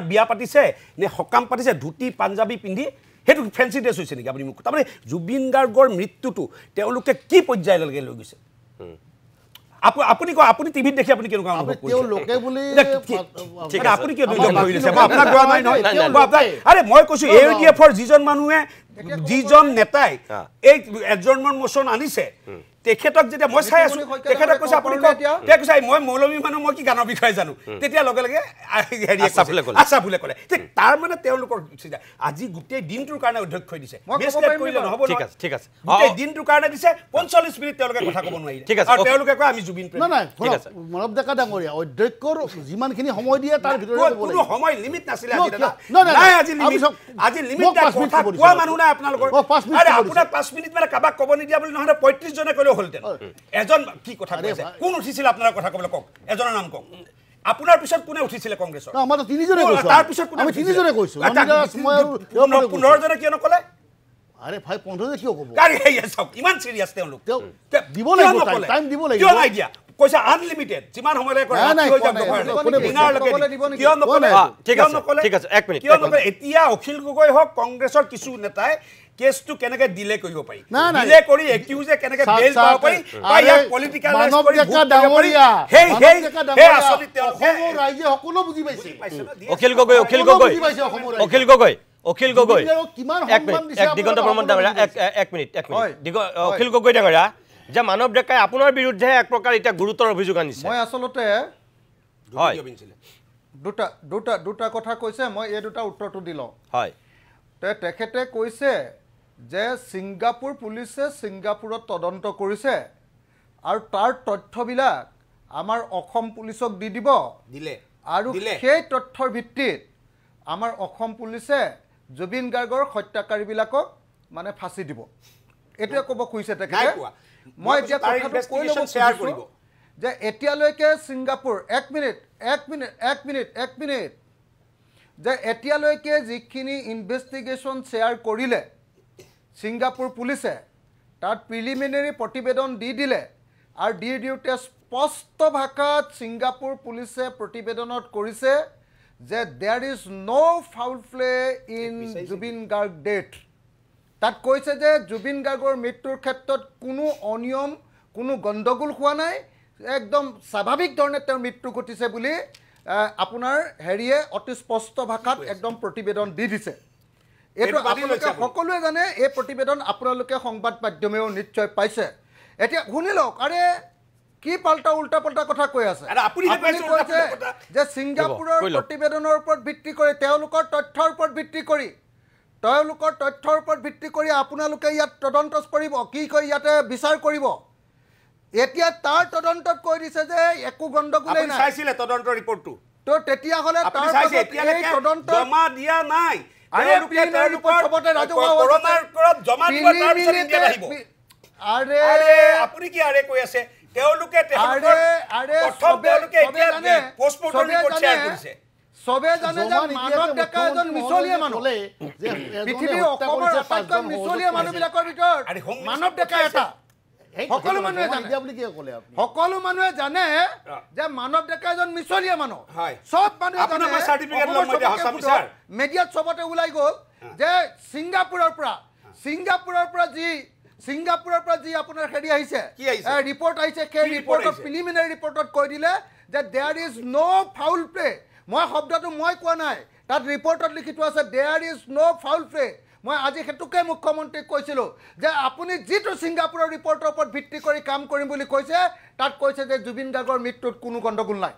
বিয়া পাতিছে নে সকাম পাতিছে ধুতি পাঞ্জাবী পিন্ধি সেইটো ফেন্সি ড্ৰেছ হৈছে নেকি আপুনি মোক তাৰমানে জুবিন গাৰ্গৰ মৃত্যুটো তেওঁলোকে কি পৰ্যায়লৈকে লৈ গৈছে আপুনি কয় আপুনি টিভিত দেখি আপুনি কেনেকুৱা অনুভৱ কৰিছে তেওঁ লোকে বুলি আপুনি কিয় দুজন ধৰিছে মই আপোনাক কোৱা নাই নহয় আৰে মই কৈছো AUDFৰ যিজন মানুহে যিজন নেতাই এই এডজৰ্ণমেণ্ট মোচন আনিছে তেখেতক যেতিয়া মই চাই আছো তেখেতক কৈছে আপুনি কৈছে মই মৌলবী মানুহ মই কি গানৰ বিষয়ে জানো তেতিয়া লগে লগে আশা ফুলে ক'লে তাৰ মানে তেওঁলোকৰ আজি গোটেই দিনটোৰ কাৰণে অধ্যক্ষ দিছে কৰিলে নহ'ব ঠিক আছে গোটেই দিনটোৰ কাৰণে দিছে 45 মিনিট তেওঁলোকে কথা ক'ব নোৱাৰিলে আৰু তেওঁলোকে কয় আমি জুবিন প্ৰেমী নাই মানৱ ডেকা ডাঙৰীয়া অধ্যক্ষৰ যিমানখিনি সময় দিয়ে তাৰ ভিতৰত কোনো সময় লিমিট নাছিলে আজি লিমিট কথা কোৱা মানুহ নাই আপোনালোকৰ আৰে আপোনাক 5 মিনিট মানে কাবাক ক'ব নিদিয়া বুলি নহ'লে 35 জনে ক'লেও হ'লতেন এজন কি কথা কৈছে কোন উঠিছিল আপোনাৰ কথা ক'বলৈ কওক এজনৰ নাম কওক আপোনাৰ পিছত কোনে উঠিছিলে কংগ্ৰেছৰ আমাৰ তিনিজনে কৈছো তাৰ পিছত আমি তিনিজনে কৈছো 15 জনে কিয় নকলে আৰে ভাই 15 কিয় ক'ব কাৰি হেয়া চাওক ইমান সিৰিয়াছ তেওঁলোক দিব লাগিব টাইম দিব লাগিব কিয় নাই দিয়া কৈছে আনলিমিটেড যিমান সময়লৈ কৰে হৈ যাব কিয় নকলে ঠিক আছে এক মিনিট কিয় নকলে এতিয়া অখিল গগৈ হওক কংগ্ৰেছৰ কিছু নেতাই কেছটো কেনেকৈ ডিলে কৰিব পাৰি ডিলে কৰি একিউজে কেনেকৈ বেল পাব পাৰি বা ইয়াক পলিটিকেলাইজ কৰি সেই আসনি তেওঁলোকে ৰাইজে সকলো বুজি পাইছে অখিল গগৈ দিগন্ত প্ৰমোদ ডাঙৰীয়া এক মিনিট অখিল গগৈ ডাঙৰীয়া যে মানৱ ডেকাই আপোনাৰ বিৰুদ্ধে এক প্ৰকাৰ এতিয়া গুৰুতৰ অভিযোগ আনিছে মই আচলতে দুটা কথা কৈছে মই এই দুটা উত্তৰটো দিলো হয় তেখেতে কৈছে যে ছিংগাপুৰ পুলিচে ছিংগাপুৰত তদন্ত কৰিছে আৰু তাৰ তথ্যবিলাক আমাৰ অসম পুলিচক দি দিব দিলে আৰু সেই তথ্যৰ ভিত্তিত আমাৰ অসম পুলিচে জুবিন গাৰ্গৰ হত্যাকাৰীবিলাকক মানে ফাঁচি দিব এটোৱে ক'ব খুজিছে তেখেতে মই এতিয়া কথাটো কৈ ল'ব খুজিছোঁ যে এতিয়ালৈকে ছিংগাপুৰ এক মিনিট যে এতিয়ালৈকে যিখিনি ইনভেষ্টিগেশ্যন শ্বেয়াৰ কৰিলে ছিংগাপুৰ পুলিচে তাত প্ৰিলিমিনেৰী প্ৰতিবেদন দি দিলে আৰু দি দিওঁতে স্পষ্ট ভাষাত ছিংগাপুৰ পুলিচে প্ৰতিবেদনত কৰিছে যে there is no' foul play in Zubeen Garg death তাত কৈছে যে জুবিন গাৰ্গৰ মৃত্যুৰ ক্ষেত্ৰত কোনো অনিয়ম কোনো গণ্ডগোল হোৱা নাই একদম স্বাভাৱিক ধৰণে তেওঁৰ মৃত্যু ঘটিছে বুলি আপোনাৰ হেৰিয়ে অতি স্পষ্ট ভাষাত একদম প্ৰতিবেদন দি দিছে এইটো আপোনালোকে সকলোৱে জানে এই প্ৰতিবেদন আপোনালোকে সংবাদ মাধ্যমেও নিশ্চয় পাইছে এতিয়া শুনি লওক আৰে কি পাল্টা উল্টা পাল্টা কথা কৈ আছে আপুনি কৈছে যে ছিংগাপুৰৰ প্ৰতিবেদনৰ ওপৰত ভিত্তি কৰি তেওঁলোকৰ তথ্যৰ ওপৰত ভিত্তি কৰি আপোনালোকে ইয়াত তদন্ত কৰিব কি কয় ইয়াতে বিচাৰ কৰিব এতিয়া তাৰ তদন্তত কৈ দিছে যে একো গণ্ডগোলেই নাই চাইছিলে তদন্ত ৰিপৰ্টটো তো তেতিয়া হলে তাৰ তদন্ত জমা দিয়া নাই আৰে প্ৰিলিমিনাৰী ৰিপৰ্ট সবতে ৰাজহুৱা কৰোনাৰ ওপৰত জমা দিব তাৰ পিছত ইণ্ডিয়াত আহিব আৰে আপুনি কি আৰে কৈ আছে তেওঁলোকে সবে জানে যে মানৱ ডেকা এজন মিছলীয়া মানুহ পৃথিৱীৰ অসমৰ আটাইতকৈ মিছলীয়া মানুহবিলাকৰ ভিতৰত মানৱ ডেকা এটা সকলো মানুহে জানে যে মানৱ ডেকা এজন মিছলীয়া মানুহ সব মানুহে মিডিয়াত সবতে ওলাই গ'ল যে ছিংগাপুৰৰ পৰা যি আপোনাৰ হেৰি আহিছে ৰিপৰ্ট আহিছে সেই ৰিপৰ্টত প্ৰিলিমিনাৰী ৰিপৰ্টত কৈ দিলে যে there is no' foul play মই শব্দটো মই কোৱা নাই তাত ৰিপৰ্টত লিখি থোৱা আছে there is no' foul play মই আজি হেতুকে মুখ্যমন্ত্ৰীক কৈছিলোঁ যে আপুনি যিটো ছিংগাপুৰৰ ৰিপৰ্টৰ ওপৰত ভিত্তি কৰি কাম কৰিম বুলি কৈছে তাত কৈছে যে জুবিন গাৰ্গৰ মৃত্যুত কোনো গণ্ডগোল নাই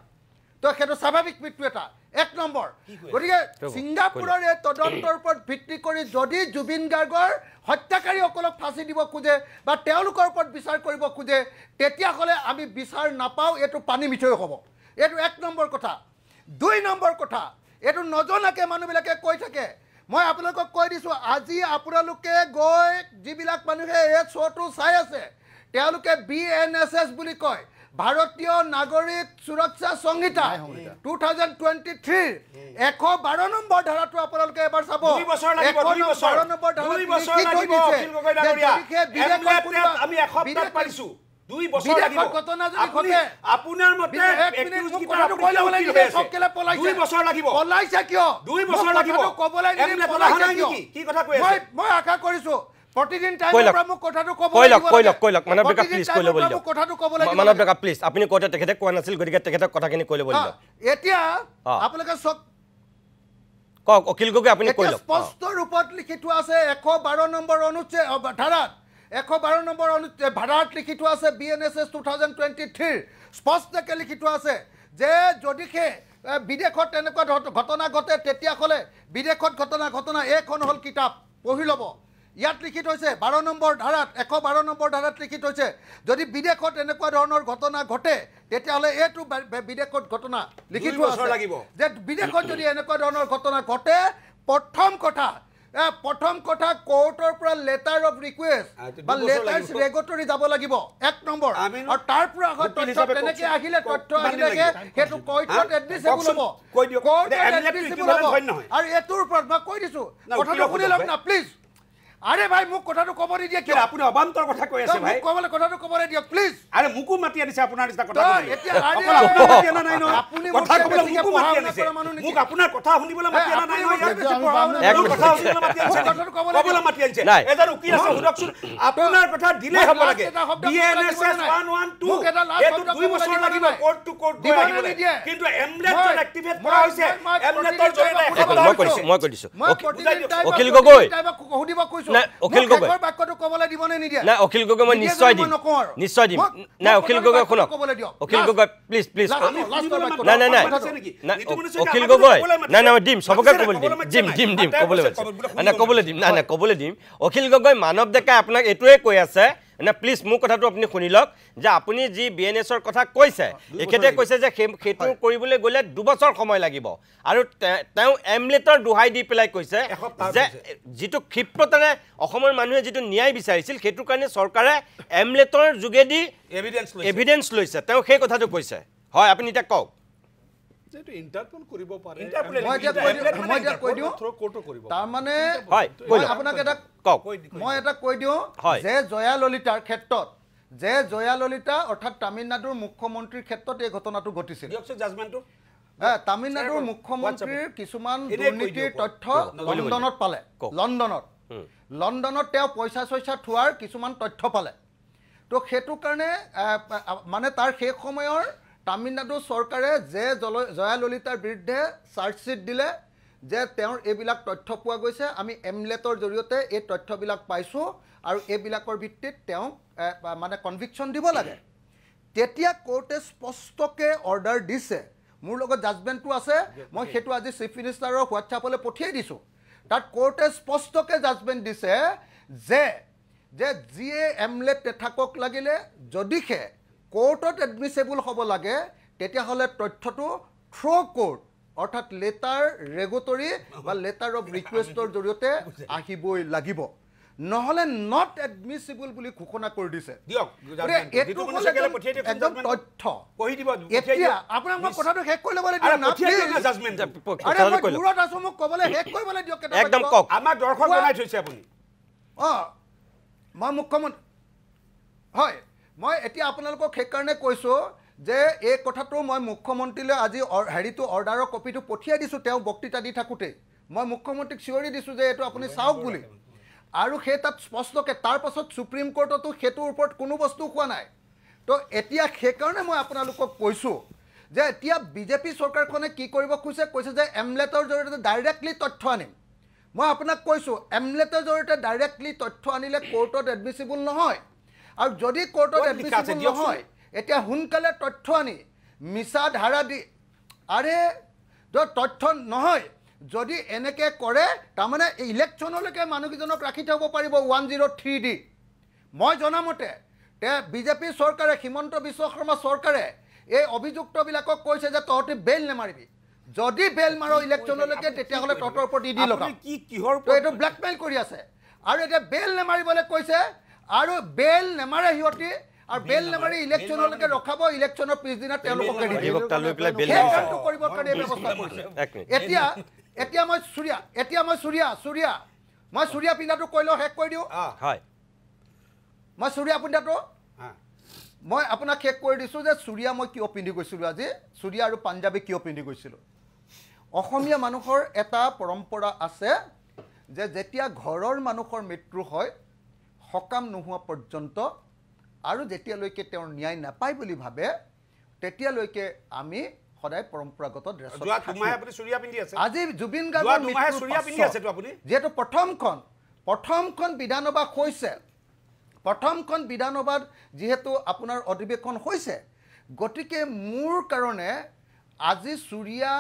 তো সেইটো স্বাভাৱিক মৃত্যু এটা এক নম্বৰ গতিকে ছিংগাপুৰৰ এই তদন্তৰ ওপৰত ভিত্তি কৰি যদি জুবিন গাৰ্গৰ হত্যাকাৰীসকলক ফাঁচি দিব খোজে বা তেওঁলোকৰ ওপৰত বিচাৰ কৰিব খোজে তেতিয়াহ'লে আমি বিচাৰ নাপাওঁ এইটো পানী মিঠৈ হ'ব এইটো এক নম্বৰ কথা দুই নম্বৰ কথা এইটো নজনাকৈ মানুহবিলাকে কৈ থাকে মই আপোনালোকক কৈ দিছোঁ আজি আপোনালোকে গৈ যিবিলাক মানুহে এই শ্ব'টো চাই আছে তেওঁলোকে BNSS বুলি কয় ভাৰতীয় নাগৰিক সুৰক্ষা সংহিতা 2023 112 নম্বৰ ধাৰাটো আপোনালোকে এবাৰ চাব 112 নম্বৰ ধাৰা আমি এসপ্তাহ পাৰিছো 2 বছৰ লাগিব ঘটনা যদি ঘটে আপোনাৰ মতে একিউজ কিটা সকলে পলাইছে 2 বছৰ লাগিব পলাইছে কিয় 2 বছৰ লাগিব কবলৈ নিদিলে পলাইছে কি কথা কৈ আছে মই আশা কৰিছো প্ৰতিদিন টাইমৰ পৰা মোক কথাটো ক'বলৈ কৈলক মানৱ ডেকা প্লিজ কৈ ল'ব দিয়ক কথাটো ক'বলৈ মানৱ ডেকা প্লিজ আপুনি কওঁতে তেখেতে কোৱা নাছিল গতিকে তেখেতক কথাখিনি কৈ ল'ব দিয়ক এতিয়া আপোনালোকে চব কওক অখিল গগৈ আপুনি কৈ লওক স্পষ্ট ৰূপত লিখি থোৱা আছে 112 নম্বৰ অনুচ্ছেদ ধাৰাত 112 নম্বৰ ধাৰাত লিখি থোৱা আছে BNSS 2023 স্পষ্টকৈ লিখি থোৱা আছে যে যদিহে বিদেশত এনেকুৱা ঘটনা ঘটে তেতিয়াহ'লে বিদেশত ঘটনা এইখন হ'ল কিতাপ পঢ়ি ল'ব ইয়াত লিখি থৈছে 12 নম্বৰ ধাৰাত 112 নম্বৰ ধাৰাত লিখি থৈছে যদি বিদেশত এনেকুৱা ধৰণৰ ঘটনা ঘটে তেতিয়াহ'লে এইটো বিদেশত ঘটনা লিখি থোৱা আছে যে বিদেশত যদি এনেকুৱা ধৰণৰ ঘটনা ঘটে প্ৰথম কথা কোৰ্টৰ পৰা লেটাৰ অফ ৰিকুৱেষ্ট বা লেটাৰ ৰেগুলেটৰী যাব লাগিব এক নম্বৰ আৰু তাৰ পৰা তথ্য তেনেকৈ আহিলে সেইটো কোৰ্টত এডমিছেবল হ'ব আৰু এইটোৰ ওপৰত মই কৈ দিছোঁ কথাটো শুনি লওক না প্লিজ আৰে ভাই মুক কথাটো কব নিদিয়ে কিয় আপুনি অবান্তৰ কথা কৈ আছে ভাই কবলে কথাটো কবলে দিয়ক প্লিজ আৰে মুকু মাতি আনিছে আপোনাৰ নিচিনা কথা কবলে এতিয়া আরে আপুনি নাই ন আপুনি কথা কবলে মুকু মাতি আনিছে মুক আপোনাৰ কথা শুনিবলৈ মাতি আনা নাই ন এক কথা শুনিবলৈ মাতি আনিছে কবলে মাতি আনিছে এজন উকিল আছে হুদকচোন আপোনাৰ কথা দিলে হ'ব লাগে BNSS 112 এটো 2 বছৰ লাগিব কোৰ্ট টু কোৰ্ট গৈ আহিব কিন্তু এমলেট এক্টিভেট কৰা হৈছে এমলেটৰ জৰিয়তে মই কৈ দিছো অখিল গগৈ সুধিব কৈছো না অখিল গগৈ বাক্যটো কবলে দিবনে নিদিয়া না অখিল গগৈ মই নিশ্চয় দিম না অখিল গগৈ শুনক অখিল গগৈ প্লিজ না অখিল গগৈ না দিম সবকে কবলে দিম কবলে দিম না কবলে দিম অখিল গগৈ মানৱ ডেকাই আপোনাক এটোৱে কৈ আছে না প্লিজ মোৰ কথাটো আপুনি শুনি লওক যে আপুনি যি বিএনএছৰ কথা কৈছে এখেতে কৈছে যে সেইটো কৰিবলৈ গ'লে 2 বছৰ সময় লাগিব আৰু তেওঁ এমলেটৰ দুহাই দি পেলাই কৈছে যে যিটো ক্ষিপ্ৰতাৰে অসমৰ মানুহে যিটো ন্যায় বিচাৰিছিল সেইটো কাৰণে চৰকাৰে এমলেটৰ যোগেদি এভিডেন্স লৈছে তেওঁ সেই কথাটো কৈছে হয় আপুনি এটা কওক যেটো ইন্টাৰপল কৰিব পাৰে মই কৈ দিও তাৰ মানে হয় আপোনাক এটা কওক মই এটা কৈ দিও যে জয়া ললিতাৰ ক্ষেত্ৰত যে জয়া ললিতা অৰ্থাৎ তামিলনাডুৰ মুখ্যমন্ত্ৰীৰ ক্ষেত্ৰত এই ঘটনাটো ঘটিছিল জাজমেন্টটো তামিলনাডুৰ মুখ্যমন্ত্ৰীৰ কিছুমান দুৰ্নীতিৰ তথ্য লণ্ডনত পালে লণ্ডনত তেওঁ পইচা থোৱাৰ কিছুমান তথ্য পালে তো সেইটো কাৰণে মানে তাৰ শেষ সময়ৰ তামিলনাডু চৰকাৰে যে জয়া ললিতাৰ বিৰুদ্ধে চাৰ্জশ্বিট দিলে যে তেওঁৰ এইবিলাক তথ্য পোৱা গৈছে আমি এমলেটৰ জৰিয়তে এই তথ্যবিলাক পাইছোঁ আৰু এইবিলাকৰ ভিত্তিত তেওঁ মানে কনভিকশ্যন দিব লাগে তেতিয়া কোৰ্টে স্পষ্টকৈ অৰ্ডাৰ দিছে মোৰ লগত জাজমেণ্টটো আছে মই সেইটো আজি চিফ মিনিষ্টাৰৰ হোৱাটছআপলৈ পঠিয়াই দিছোঁ তাত কোৰ্টে স্পষ্টকৈ জাজমেণ্ট দিছে যে যিয়ে এমলেট নেথাকক লাগিলে যদিহে কোৰ্টত এডমিছেবল হ'ব লাগে তেতিয়াহ'লে তথ্যটো থ্ৰ' কোৰ্ট অৰ্থাৎ লেটাৰ ৰেগুটৰী বা লেটাৰ অফ ৰিকুৱেষ্টৰ জৰিয়তে আহিবই লাগিব নহ'লে নট এডমিছেবল বুলি ঘোষণা কৰি দিছে একদম তথ্য এতিয়া আপোনাক মই কথাটো শেষ কৰি ল'বলৈ দিয়ক দূৰত আছোঁ মোক ক'বলৈ শেষ কৰিবলৈ দিয়ক একদম কওক আমাক দৰ্শক জনাই থৈছে আপুনি মই মুখ্যমন্ত্ৰী হয় মই এতিয়া আপোনালোকক সেইকাৰণে কৈছোঁ যে এই কথাটো মই মুখ্যমন্ত্ৰীলৈ আজি হেৰিটো অৰ্ডাৰৰ কপিটো পঠিয়াই দিছোঁ তেওঁ বক্তৃতা দি থাকোঁতেই মই মুখ্যমন্ত্ৰীক চিঞৰি দিছোঁ যে এইটো আপুনি চাওক বুলি আৰু সেই তাত স্পষ্টকৈ তাৰ পাছত সুপ্ৰিম কোৰ্টতো সেইটোৰ ওপৰত কোনো বস্তু হোৱা নাই তো এতিয়া সেইকাৰণে মই আপোনালোকক কৈছোঁ যে এতিয়া বিজেপি চৰকাৰখনে কি কৰিব কৈছে যে এমলেটৰ জৰিয়তে ডাইৰেক্টলি তথ্য আনিম মই আপোনাক কৈছোঁ এমলেটৰ জৰিয়তে ডাইৰেক্টলি তথ্য আনিলে কোৰ্টত এডমিছেবল নহয় আৰু যদি কোৰ্টত এডমিছেবল নহয় এতিয়া সোনকালে তথ্য আনি মিছা ধাৰা দি আৰে তথ্য নহয় যদি এনেকৈ কৰে তাৰমানে ইলেকশ্যনলৈকে মানুহকেইজনক ৰাখি থ'ব পাৰিব 103 দি মই জনামতে বিজেপি চৰকাৰে হিমন্ত বিশ্ব শৰ্মা চৰকাৰে এই অভিযুক্তবিলাকক কৈছে যে তহঁতি বেল নেমাৰিবি যদি বেল মাৰ ইলেকশ্যনলৈকে তেতিয়াহ'লে তহঁতৰ ওপৰত ইডি লগাম এইটো ব্লেকমেইল কৰি আছে আৰু এতিয়া বেল নেমাৰিবলৈ কৈছে আৰু বেল নেমাৰে সিহঁতি আৰু বেল নেমাৰি ইলেকশ্যনলৈকে ৰখাব ইলেকশ্যনৰ পিছদিনা তেওঁলোকক কৰিবৰ কাৰণে ব্যৱস্থা কৰিছে এতিয়া মই চুৰিয়া পিন্ধাটো কৈ লওঁ শেষ কৰি দিওঁ মই চুৰিয়া পিন্ধাটো মই আপোনাক শেষ কৰি দিছোঁ যে চুৰিয়া মই কিয় পিন্ধি গৈছিলোঁ আজি চুৰিয়া আৰু পাঞ্জাবী কিয় পিন্ধি গৈছিলোঁ অসমীয়া মানুহৰ এটা পৰম্পৰা আছে যে যেতিয়া ঘৰৰ মানুহৰ মৃত্যু হয় সকাম নোহোৱা পৰ্যন্ত আৰু যেতিয়ালৈকে তেওঁৰ ন্যায় নাপায় বুলি ভাবে তেতিয়ালৈকে আমি সদায় পৰম্পৰাগত ড্ৰেছত আজি জুবিন গাৰ্গৰ যিহেতু প্ৰথমখন বিধানসভা হৈছে প্ৰথমখন বিধানসভাত যিহেতু আপোনাৰ অধিৱেশন হৈছে গতিকে মোৰ কাৰণে আজি চুৰিয়া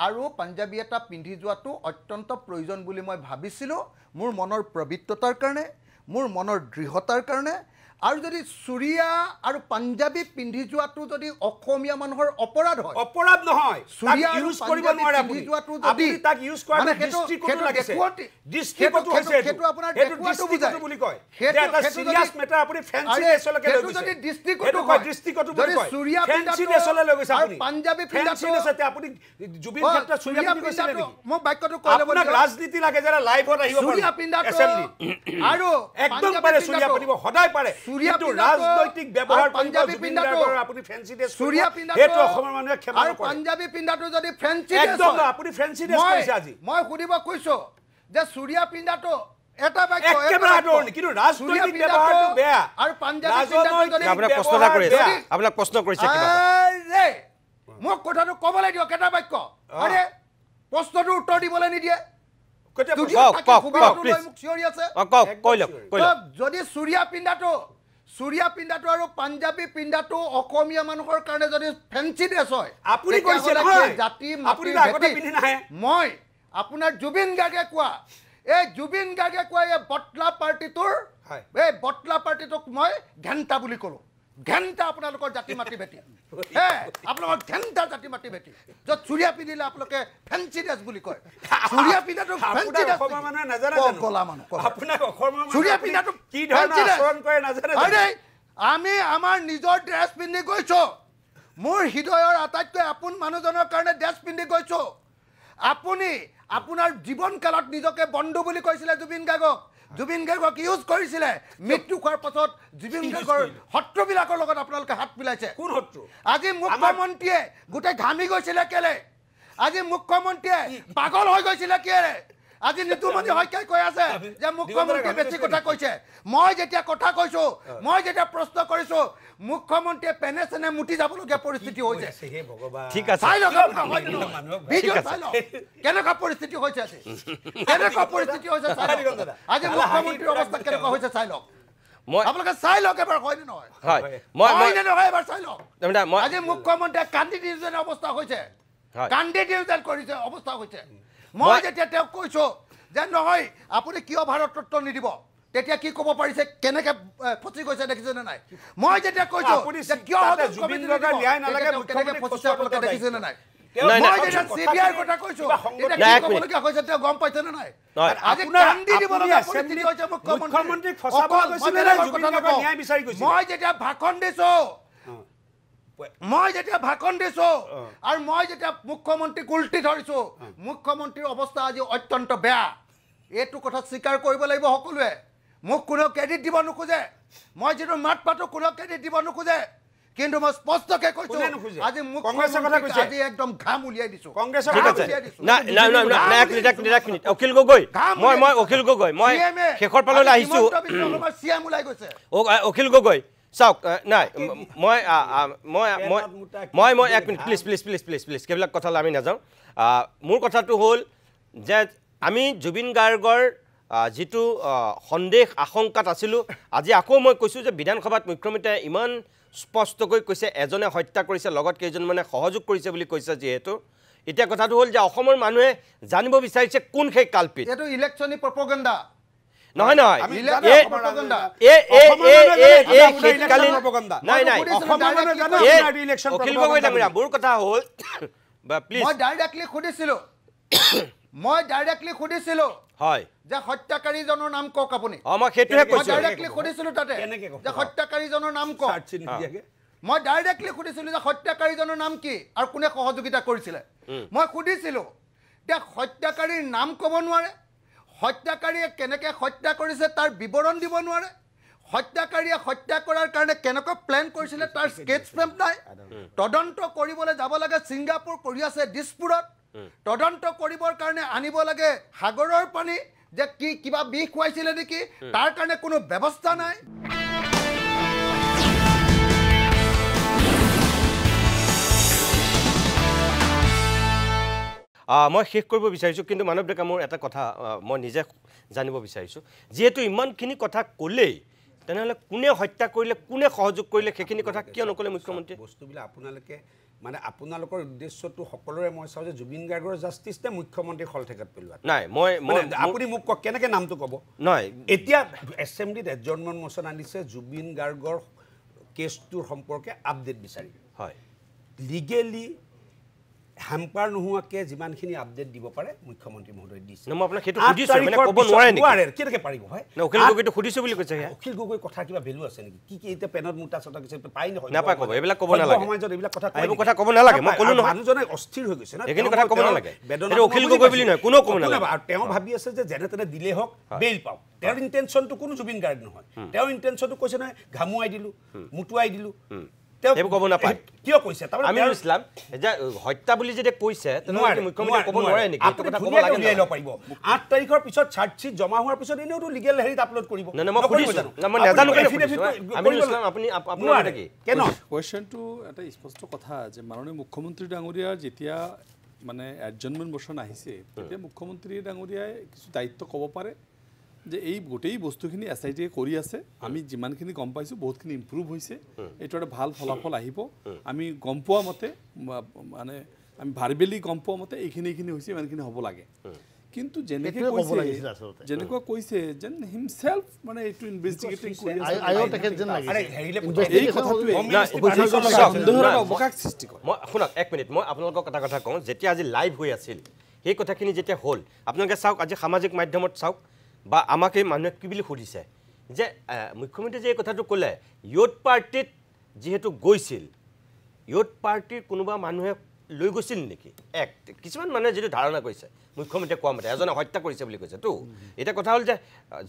আৰু পাঞ্জাবী এটা পিন্ধি যোৱাটো অত্যন্ত প্ৰয়োজন বুলি মই ভাবিছিলোঁ মোৰ মনৰ প্ৰবৃত্ততাৰ কাৰণে মোৰ মনৰ দৃঢ়তাৰ কাৰণে আৰু যদি চুৰিয়া আৰু পাঞ্জাবী পিন্ধি যোৱাটো যদি অসমীয়া মানুহৰ অপৰাধ হয় অপৰাধ নহয় চুৰিয়া ইউজ কৰিব নোৱাৰে আপুনি যোৱাটো যদি তাক ইউজ কৰা দৃষ্টিকোণটো লাগিছে দৃষ্টিকোণটো হৈছে সেইটো আপোনাৰ দৃষ্টিকোণটো বুলি কয় এটা সিৰিয়াস মেটাৰ আপুনি ফেন্সি ড্ৰেছলৈকে লৈ গৈছে যদি দৃষ্টিকোণটো বুলি কয় চুৰিয়া ফেন্সি ড্ৰেছলৈ লৈ গৈছে আপুনি পাঞ্জাবী ফেন্সি ড্ৰেছতে আপুনি জুবিন ক্ষেত্ৰত চুৰিয়া পিন্ধি গৈছে নেকি মই বাক্যটো কৈ ল'ব আপোনাক ৰাজনীতি লাগে যাৰা লাইভত আহিব পাৰে চুৰিয়া পিন্ধাটো আৰু একদম পাৰে চুৰিয়া পিন্ধিব সদায় পাৰে কিন্তু ৰাজনৈতিক ব্যৱহাৰ পাঞ্জাবী পিন্ধাটো আপুনি ফেন্সি ড্ৰেছ চুৰিয়া পিন্ধাটো এটো অসমৰ মানুহে ক্ষমা নকৰে আৰু পাঞ্জাবী পিন্ধাটো যদি ফেন্সি ড্ৰেছ একদম আপুনি ফেন্সি ড্ৰেছ কৰিছে আজি মই সুধিব কৈছো যে চুৰিয়া পিন্ধাটো এটা বাক্য একেবাৰে আদৰণি কিন্তু ৰাজনৈতিক ব্যৱহাৰটো বেয়া আৰু পাঞ্জাবী পিন্ধাটো যদি আপোনাক প্ৰশ্ন কৰিছে আপোনাক প্ৰশ্ন কৰিছে কিবা আৰে মোক কথাটো ক'বলৈ দিয়ক এটা বাক্য আৰে প্ৰশ্নটো উত্তৰ দিবলৈ নিদিয়ে যদি চুৰিয়া পিন্ধাটো আৰু পাঞ্জাবী পিন্ধাটো অসমীয়া মানুহৰ কাৰণে যদি ফেন্সি ড্ৰেছ হয় আপুনি কৈছে নহয় জাতি আপুনি আগতে পিন্ধি নাহে মই আপোনাৰ জুবিন গাৰ্গে কোৱা এই বটলা পাৰ্টিটোৰ এই বটলা পাৰ্টিটোক মই ঘেণ্টা বুলি ক'লোঁ ঘেণ্টা আপোনালোকৰ জাতি মাতি ভেটি আপোনালোকৰ ঘেণ্টা জাতি মাতি ভেটি য'ত চুৰিয়া পিন্ধিলে আপোনালোকে ফেঞ্চি ড্ৰেছ বুলি কয় চুৰিয়া পিন্ধাটো ফেঞ্চি ড্ৰেছ গলা মানুহ চুৰিয়া পিন্ধাটো কি ধৰণৰ আমি আমাৰ নিজৰ ড্ৰেছ পিন্ধি গৈছোঁ মোৰ হৃদয়ৰ আটাইতকৈ আপোন মানুহজনৰ কাৰণে ড্ৰেছ পিন্ধি গৈছোঁ আপুনি আপোনাৰ জীৱনকালত নিজকে বন্ধু বুলি কৈছিলে জুবিন গাৰ্গক ইউজ কৰিছিলে মৃত্যু হোৱাৰ পাছত জুবিন গাৰ্গৰ শত্ৰুবিলাকৰ লগত আপোনালোকে হাত মিলাইছে কোন শত্ৰু আজি মুখ্যমন্ত্ৰীয়ে গোটেই ঘামি গৈছিলে কেলে আজি মুখ্যমন্ত্ৰীয়ে পাগল হৈ গৈছিলে কেলে আজি নিতুমণি শইকীয়াই কৈ আছে যে মুখ্যমন্ত্ৰীয়ে বেছি কথা কৈছে মই যেতিয়া কথা কৈছোঁ মই যেতিয়া প্ৰশ্ন কৰিছোঁ মুখ্যমন্ত্ৰীয়ে পেনে চেনে মুঠি যাবলগীয়া পৰিস্থিতি হৈছে ঠিক আছে কেনেকুৱা পৰিস্থিতি হৈছে কেনেকুৱা পৰিস্থিতি হৈছে আজি মুখ্যমন্ত্ৰীৰ অৱস্থা কেনেকুৱা হৈছে চাই লওক আপোনালোকে চাই লওক এবাৰ হয়নে নহয় এবাৰ চাই লওক আজি মুখ্যমন্ত্ৰীয়ে কান্দি দিওঁ যেন অৱস্থা হৈছে কান্দি দিওঁ যেন কৰিছে অৱস্থা হৈছে মই যেতিয়া তেওঁক কৈছোঁ যে নহয় আপুনি কিয় ভাৰত ৰত্ন নিদিব তেতিয়া কি ক'ব পাৰিছে কেনেকৈ ফচি গৈছে দেখিছেনে নাই মই যেতিয়া কৈছোঁ যে কিয় জুবিন গাৰ্গৰ ন্যায় নালাগে কেনেকৈ ফচিছে আপোনালোকে দেখিছেনে নাই মই যেতিয়া CBI কথা কৈছোঁ তেতিয়া কি ক'বলগীয়া হৈছে তেওঁ গম পাইছেনে নাই আজি কান্দি দিব লগা পৰিস্থিতি হৈছে মুখ্যমন্ত্ৰীক ফচাব গৈছিলে জুবিন গাৰ্গৰ ন্যায় বিচাৰি গৈছে মই যেতিয়া ভাষণ দিছোঁ আৰু মই যেতিয়া মুখ্যমন্ত্ৰীক উল্টি ধৰিছোঁ মুখ্যমন্ত্ৰীৰ অৱস্থা আজি অত্যন্ত বেয়া এইটো কথা স্বীকাৰ কৰিব লাগিব সকলোৱে মোক কোনো ক্ৰেডিট দিব নোখোজে মই যিটো মাত পাতো কোনো ক্ৰেডিট দিব নোখোজে কিন্তু মই স্পষ্টকৈ কৈছোঁ আজি কংগ্ৰেছৰ কথা কৈছে আজি একদম ঘাম উলিয়াই দিছোঁ কংগ্ৰেছৰ ঠিক আছে এক মিনিট অখিল গগৈ মই অখিল গগৈ মই শেষৰ পাললৈ আহিছোঁ CM ওলাই গৈছে অখিল গগৈ চাওক নাই মই এক মিনিট প্লিজ সেইবিলাক কথালৈ আমি নাযাওঁ মোৰ কথাটো হ'ল যে আমি জুবিন গাৰ্গৰ যিটো সন্দেহ আশংকাত আছিলোঁ আজি আকৌ মই কৈছোঁ যে বিধানসভাত মুখ্যমন্ত্ৰীয়ে ইমান স্পষ্টকৈ কৈছে এজনে হত্যা কৰিছে লগত কেইজনমানে সহযোগ কৰিছে বুলি কৈছে যিহেতু এতিয়া কথাটো হ'ল যে অসমৰ মানুহে জানিব বিচাৰিছে কোন সেই কালপিত এইটো ইলেকশ্যনি প্ৰপগেণ্ডা নহয় অখিল গগৈ ডাঙৰীয়া মোৰ কথা হ'ল মই ডাইৰেক্টলি সুধিছিলোঁ হয় যে হত্যাকাৰীজনৰ নাম কওক আপুনি মই সেইটোহে কৈছোঁ ডাইৰেক্টলি সুধিছিলোঁ তাতে যে হত্যাকাৰীজনৰ নাম কওক মই ডাইৰেক্টলি সুধিছিলোঁ যে হত্যাকাৰীজনৰ নাম কি আৰু কোনে সহযোগিতা কৰিছিলে মই সুধিছিলোঁ যে হত্যাকাৰীৰ নাম ক'ব নোৱাৰে হত্যাকাৰীয়ে কেনেকৈ হত্যা কৰিছে তাৰ বিৱৰণ দিব নোৱাৰে হত্যাকাৰীয়ে হত্যা কৰাৰ কাৰণে কেনেকৈ প্লেন কৰিছিলে তাৰ স্কেচ ফ্ৰেম নাই তদন্ত কৰিবলৈ যাব লাগে ছিংগাপুৰ কৰি আছে দিছপুৰত তদন্ত কৰিবৰ কাৰণে আনিব লাগে সাগৰৰ পানী যে কি কিবা বিষ খুৱাইছিলে নেকি তাৰ কাৰণে কোনো ব্যৱস্থা নাই মই শেষ কৰিব বিচাৰিছোঁ কিন্তু মানৱ ডেকা মোৰ এটা কথা মই নিজে জানিব বিচাৰিছোঁ যিহেতু ইমানখিনি কথা ক'লেই তেনেহ'লে কোনে হত্যা কৰিলে কোনে সহযোগ কৰিলে সেইখিনি কথা কিয় নক'লে মুখ্যমন্ত্ৰীয়ে বস্তুবিলাক আপোনালোকে মানে আপোনালোকৰ উদ্দেশ্যটো সকলোৰে মই চাওঁ যে জুবিন গাৰ্গৰ জাষ্টিছ নে মুখ্যমন্ত্ৰীৰ খলঠেকাত পেলোৱা নাই আপুনি মোক কওক কেনেকৈ নামটো ক'ব নহয় এতিয়া এছেম্বলিত এডজৰ্ণমেণ্ট মোচন আনিছে জুবিন গাৰ্গৰ কেছটোৰ সম্পৰ্কে আপডেট বিচাৰি হয় লিগেলি হেম্পাৰ নোহোৱাকৈ যিমানখিনি আপডেট দিব পাৰে মুখ্যমন্ত্ৰী মহোদয় দিছে মই আপোনাক সেইটো সুধিছোঁ মানে ক'ব নোৱাৰে নেকি কেনেকৈ পাৰিব হয় অখিল গগৈটো সুধিছোঁ বুলি কৈছে অখিল গগৈ কথা কিবা ভেলু আছে নেকি কি এতিয়া পেনত মোটা চটা কিছু পাই নহয় নাপায় ক'ব এইবিলাক ক'ব নালাগে সমাজত এইবিলাক কথা ক'ব নালাগে মই ক'লো নহয় মানুহজনে অস্থিৰ হৈ গৈছে না এইখিনি কথা ক'ব নালাগে এইটো অখিল গগৈ বুলি নহয় কোনো ক'ব নালাগে আৰু তেওঁ ভাবি আছে যে যেনে তেনে দিলেই হওক বেইল পাওঁ তেওঁৰ ইণ্টেনশ্যনটো কোনো জুবিন গাৰ্গ নহয় তেওঁৰ ইণ্টেনশ্যনটো কৈছে নহয় ঘামুৱাই দিলোঁ মুটুৱাই দিলোঁ এইবোৰ ক'ব নাপায় কিয় কৈছে আমি ইছলাম যে হত্যা বুলি যেতিয়া কৈছে তেনেহ'লে মুখ্যমন্ত্ৰীয়ে ক'ব নোৱাৰে নেকি এইটো কথা ক'ব লাগে উলিয়াই ল'ব পাৰিব 8 তাৰিখৰ পিছত চাৰ্জশ্বিট জমা হোৱাৰ পিছত এনেওতো লিগেল হেৰিত আপলোড কৰিব নাই মই সুধিছোঁ মই নাজানো আমি ইছলাম আপুনি আপোনাৰ কি কেন কুৱেশ্যনটো এটা স্পষ্ট কথা যে মাননীয় মুখ্যমন্ত্ৰী ডাঙৰীয়াৰ যেতিয়া মানে এডজৰ্ণমেণ্ট মোচন আহিছে তেতিয়া মুখ্যমন্ত্ৰী ডাঙৰীয়াই কিছু দায়িত্ব ক'ব পাৰে যে এই গোটেই বস্তুখিনি SIT কৰি আছে আমি যিমানখিনি গম পাইছোঁ বহুতখিনি ইম্প্ৰুভ হৈছে এইটো এটা ভাল ফলাফল আহিব আমি গম পোৱা মতে মানে আমি ভাৰ্বেলি গম পোৱা মতে এইখিনি হৈছে ইমানখিনি হ'ব লাগে কিন্তু যেনেকৈ এইটোৱে ক'ব কৈছে লাগিছিল আচলতে। যেনেকুৱা কৈছে যেন হিমছেল্ফ মানে এইটো ইনভেষ্টিগেটিং কৰি আছে আয়ো তেখেত যেন লাগিছে আৰে হেৰিলে এই কথাটোৱে চাওক, সন্দেহৰ নাই, অৱকাশ সৃষ্টি কৰে মই শুনক এক মিনিট মই আপোনালোকক এটা কথা কওঁ যেতিয়া আজি লাইভ হৈ আছিল সেই কথাখিনি যেতিয়া হ'ল আপোনালোকে চাওক আজি সামাজিক মাধ্যমত চাওক বা আমাক এই মানুহে কি বুলি সুধিছে যে মুখ্যমন্ত্ৰীয়ে যে এই কথাটো ক'লে ইয়ুথ পাৰ্টিত যিহেতু গৈছিল ইয়ুথ পাৰ্টিৰ কোনোবা মানুহে লৈ গৈছিল নেকি এক কিছুমান মানুহে যিটো ধাৰণা কৰিছে মুখ্যমন্ত্ৰীয়ে কোৱা মতে এজনে হত্যা কৰিছে বুলি কৈছে তো এটা কথা হ'ল যে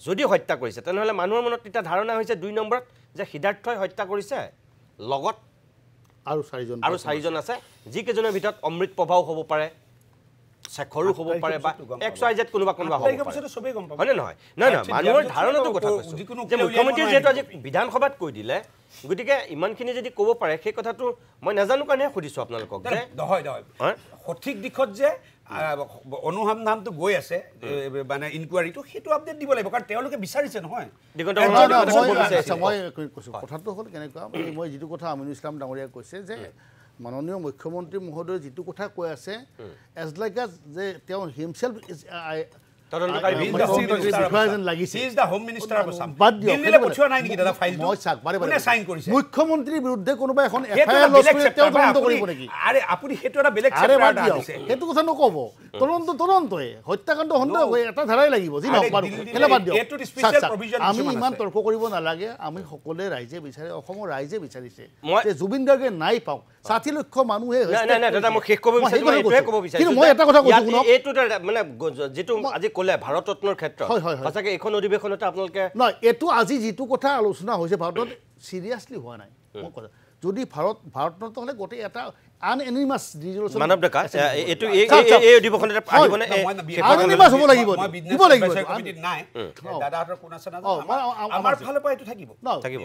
যদি হত্যা কৰিছে তেনেহ'লে মানুহৰ মনত এটা ধাৰণা হৈছে 2 নম্বৰত যে সিদ্ধাৰ্থই হত্যা কৰিছে লগত আৰু চাৰিজন আছে যিকেইজনৰ ভিতৰত অমৃত প্ৰভাও হ'ব পাৰে শেখৰো হ'ব পাৰে বা XYZ কোনোবা হ'ব পাৰে চবেই গম পাব হয়নে নহয় নহয় নহয় মানুহৰ ধাৰণাটো কথা কৈছোঁ যে মুখ্যমন্ত্ৰীয়ে যিহেতু আজি বিধানসভাত কৈ দিলে গতিকে ইমানখিনি যদি ক'ব পাৰে সেই কথাটো মই নাজানো কাৰণেহে সুধিছোঁ আপোনালোকক যে নহয় সঠিক দিশত যে অনুসন্ধানটো গৈ আছে মানে ইনকুৱাৰীটো সেইটো আপডেট দিব লাগিব কাৰণ তেওঁলোকে বিচাৰিছে নহয় মই কৈছোঁ কথাটো হ'ল কেনেকুৱা মই যিটো কথা আমিনুল ইছলাম ডাঙৰীয়াই কৈছে যে মাননীয় মুখ্যমন্ত্ৰী মহোদয়ে যিটো কথা কৈ আছে এজ লাইক এজ যে তেওঁ হিমছেল্ফ মুখ্যমন্ত্ৰীৰ বিৰুদ্ধে কোনোবা এখন সেইটো কথা নক'ব তদন্তই হত্যাকাণ্ড সন্দেহ হৈ এটা ধাৰাই লাগিব যি নহওক বাৰু আমি ইমান তৰ্ক কৰিব নালাগে আমি সকলোৱে ৰাইজে বিচাৰে অসমৰ ৰাইজে বিচাৰিছে যে জুবিন গাৰ্গে নাই পাওঁ 60 লক্ষ মানুহে মই এটা কথা কৈছোঁ মানে যিটো আজি ক'লে ভাৰত ৰত্নৰ ক্ষেত্ৰত সঁচাকৈ এইখন অধিৱেশনতে আপোনালোকে নহয় এইটো আজি যিটো কথা আলোচনা হৈছে ভাৰতত চিৰিয়াছলি হোৱা নাই মই কথা যদি ভাৰতৰত্ন হ'লে গোটেই এটা আনএনিমাছ মানৱ ডেকা এইটো এই অধিৱেশনতে আহিবনে আনএনিমাছ হ'ব লাগিব দিব লাগিব নাই দাদাহঁতৰ কোন আছে না আমাৰ ফালৰ পৰা এইটো থাকিব থাকিব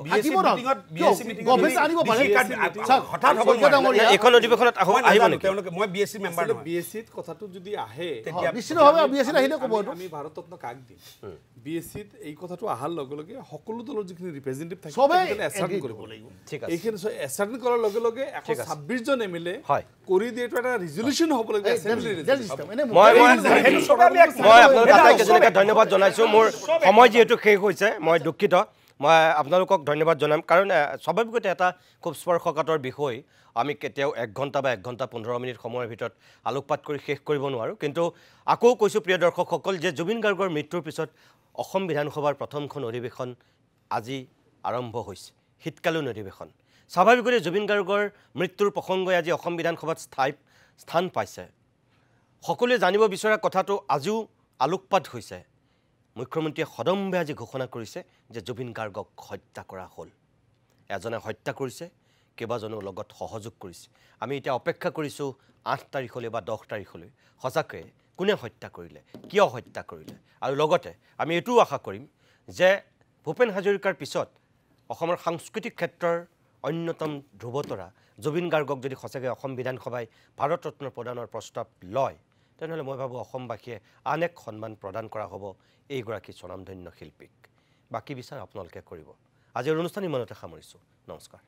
গভৰ্ণমেণ্ট আনিব পাৰে হঠাৎ হ'ব এইখন অধিৱেশনত আহিব নেকি তেওঁলোকে মই বিএসসি মেম্বাৰ নহয় বিএসসিত কথাটো যদি আহে নিশ্চিতভাৱে বিএসসিত আহিলে ক'ব আমি ভাৰতৰত্ন কাক দিম বিএসসিত এই কথাটো অহাৰ লগে লগে সকলো দলৰ যিখিনি ৰিপ্ৰেজেণ্টেটিভ থাকে চবেই এছাৰ্টেন কৰিব লাগিব ঠিক আছে এইখিনি এছাৰ্টেন কৰাৰ লগে লগে 126 জন এমএলএ কৰি দিয়ে এটা ৰিজলিউচন হ'ব লাগে মই আপোনালোক আটাইকেইজনকে ধন্যবাদ জনাইছোঁ মোৰ সময় যিহেতু শেষ হৈছে মই দুখিত মই আপোনালোকক ধন্যবাদ জনাম কাৰণ স্বাভাৱিকতে এটা খুব স্পৰ্শকাতৰ বিষয় আমি কেতিয়াও 1 ঘণ্টা বা 1 ঘণ্টা 15 মিনিট সময়ৰ ভিতৰত আলোকপাত কৰি শেষ কৰিব নোৱাৰোঁ কিন্তু আকৌ কৈছোঁ প্ৰিয় দৰ্শকসকল যে জুবিন গাৰ্গৰ মৃত্যুৰ পিছত অসম বিধানসভাৰ প্ৰথমখন অধিৱেশন আজি আৰম্ভ হৈছে শীতকালীন অধিৱেশন স্বাভাৱিকতে জুবিন গাৰ্গৰ মৃত্যুৰ প্ৰসংগই আজি অসম বিধানসভাত স্থান পাইছে সকলোৱে জানিব বিচৰা কথাটো আজিও আলোকপাত হৈছে মুখ্যমন্ত্ৰীয়ে সদম্বে আজি ঘোষণা কৰিছে যে জুবিন গাৰ্গক হত্যা কৰা হ'ল এজনে হত্যা কৰিছে কেইবাজনৰ লগত সহযোগ কৰিছে আমি এতিয়া অপেক্ষা কৰিছোঁ 8 তাৰিখলৈ বা 10 তাৰিখলৈ সঁচাকৈ কোনে হত্যা কৰিলে কিয় হত্যা কৰিলে আৰু লগতে আমি এইটোও আশা কৰিম যে ভূপেন হাজৰিকাৰ পিছত অসমৰ সাংস্কৃতিক ক্ষেত্ৰৰ অন্যতম ধ্ৰুৱতৰা জুবিন গাৰ্গক যদি সঁচাকৈ অসম বিধানসভাই ভাৰত ৰত্ন প্ৰদানৰ প্ৰস্তাৱ লয় তেনেহ'লে মই ভাবোঁ অসমবাসীয়ে আন এক সন্মান প্ৰদান কৰা হ'ব এইগৰাকী স্বনামধন্য শিল্পীক বাকী বিচাৰ আপোনালোকে কৰিব আজিৰ অনুষ্ঠান ইমানতে সামৰিছোঁ নমস্কাৰ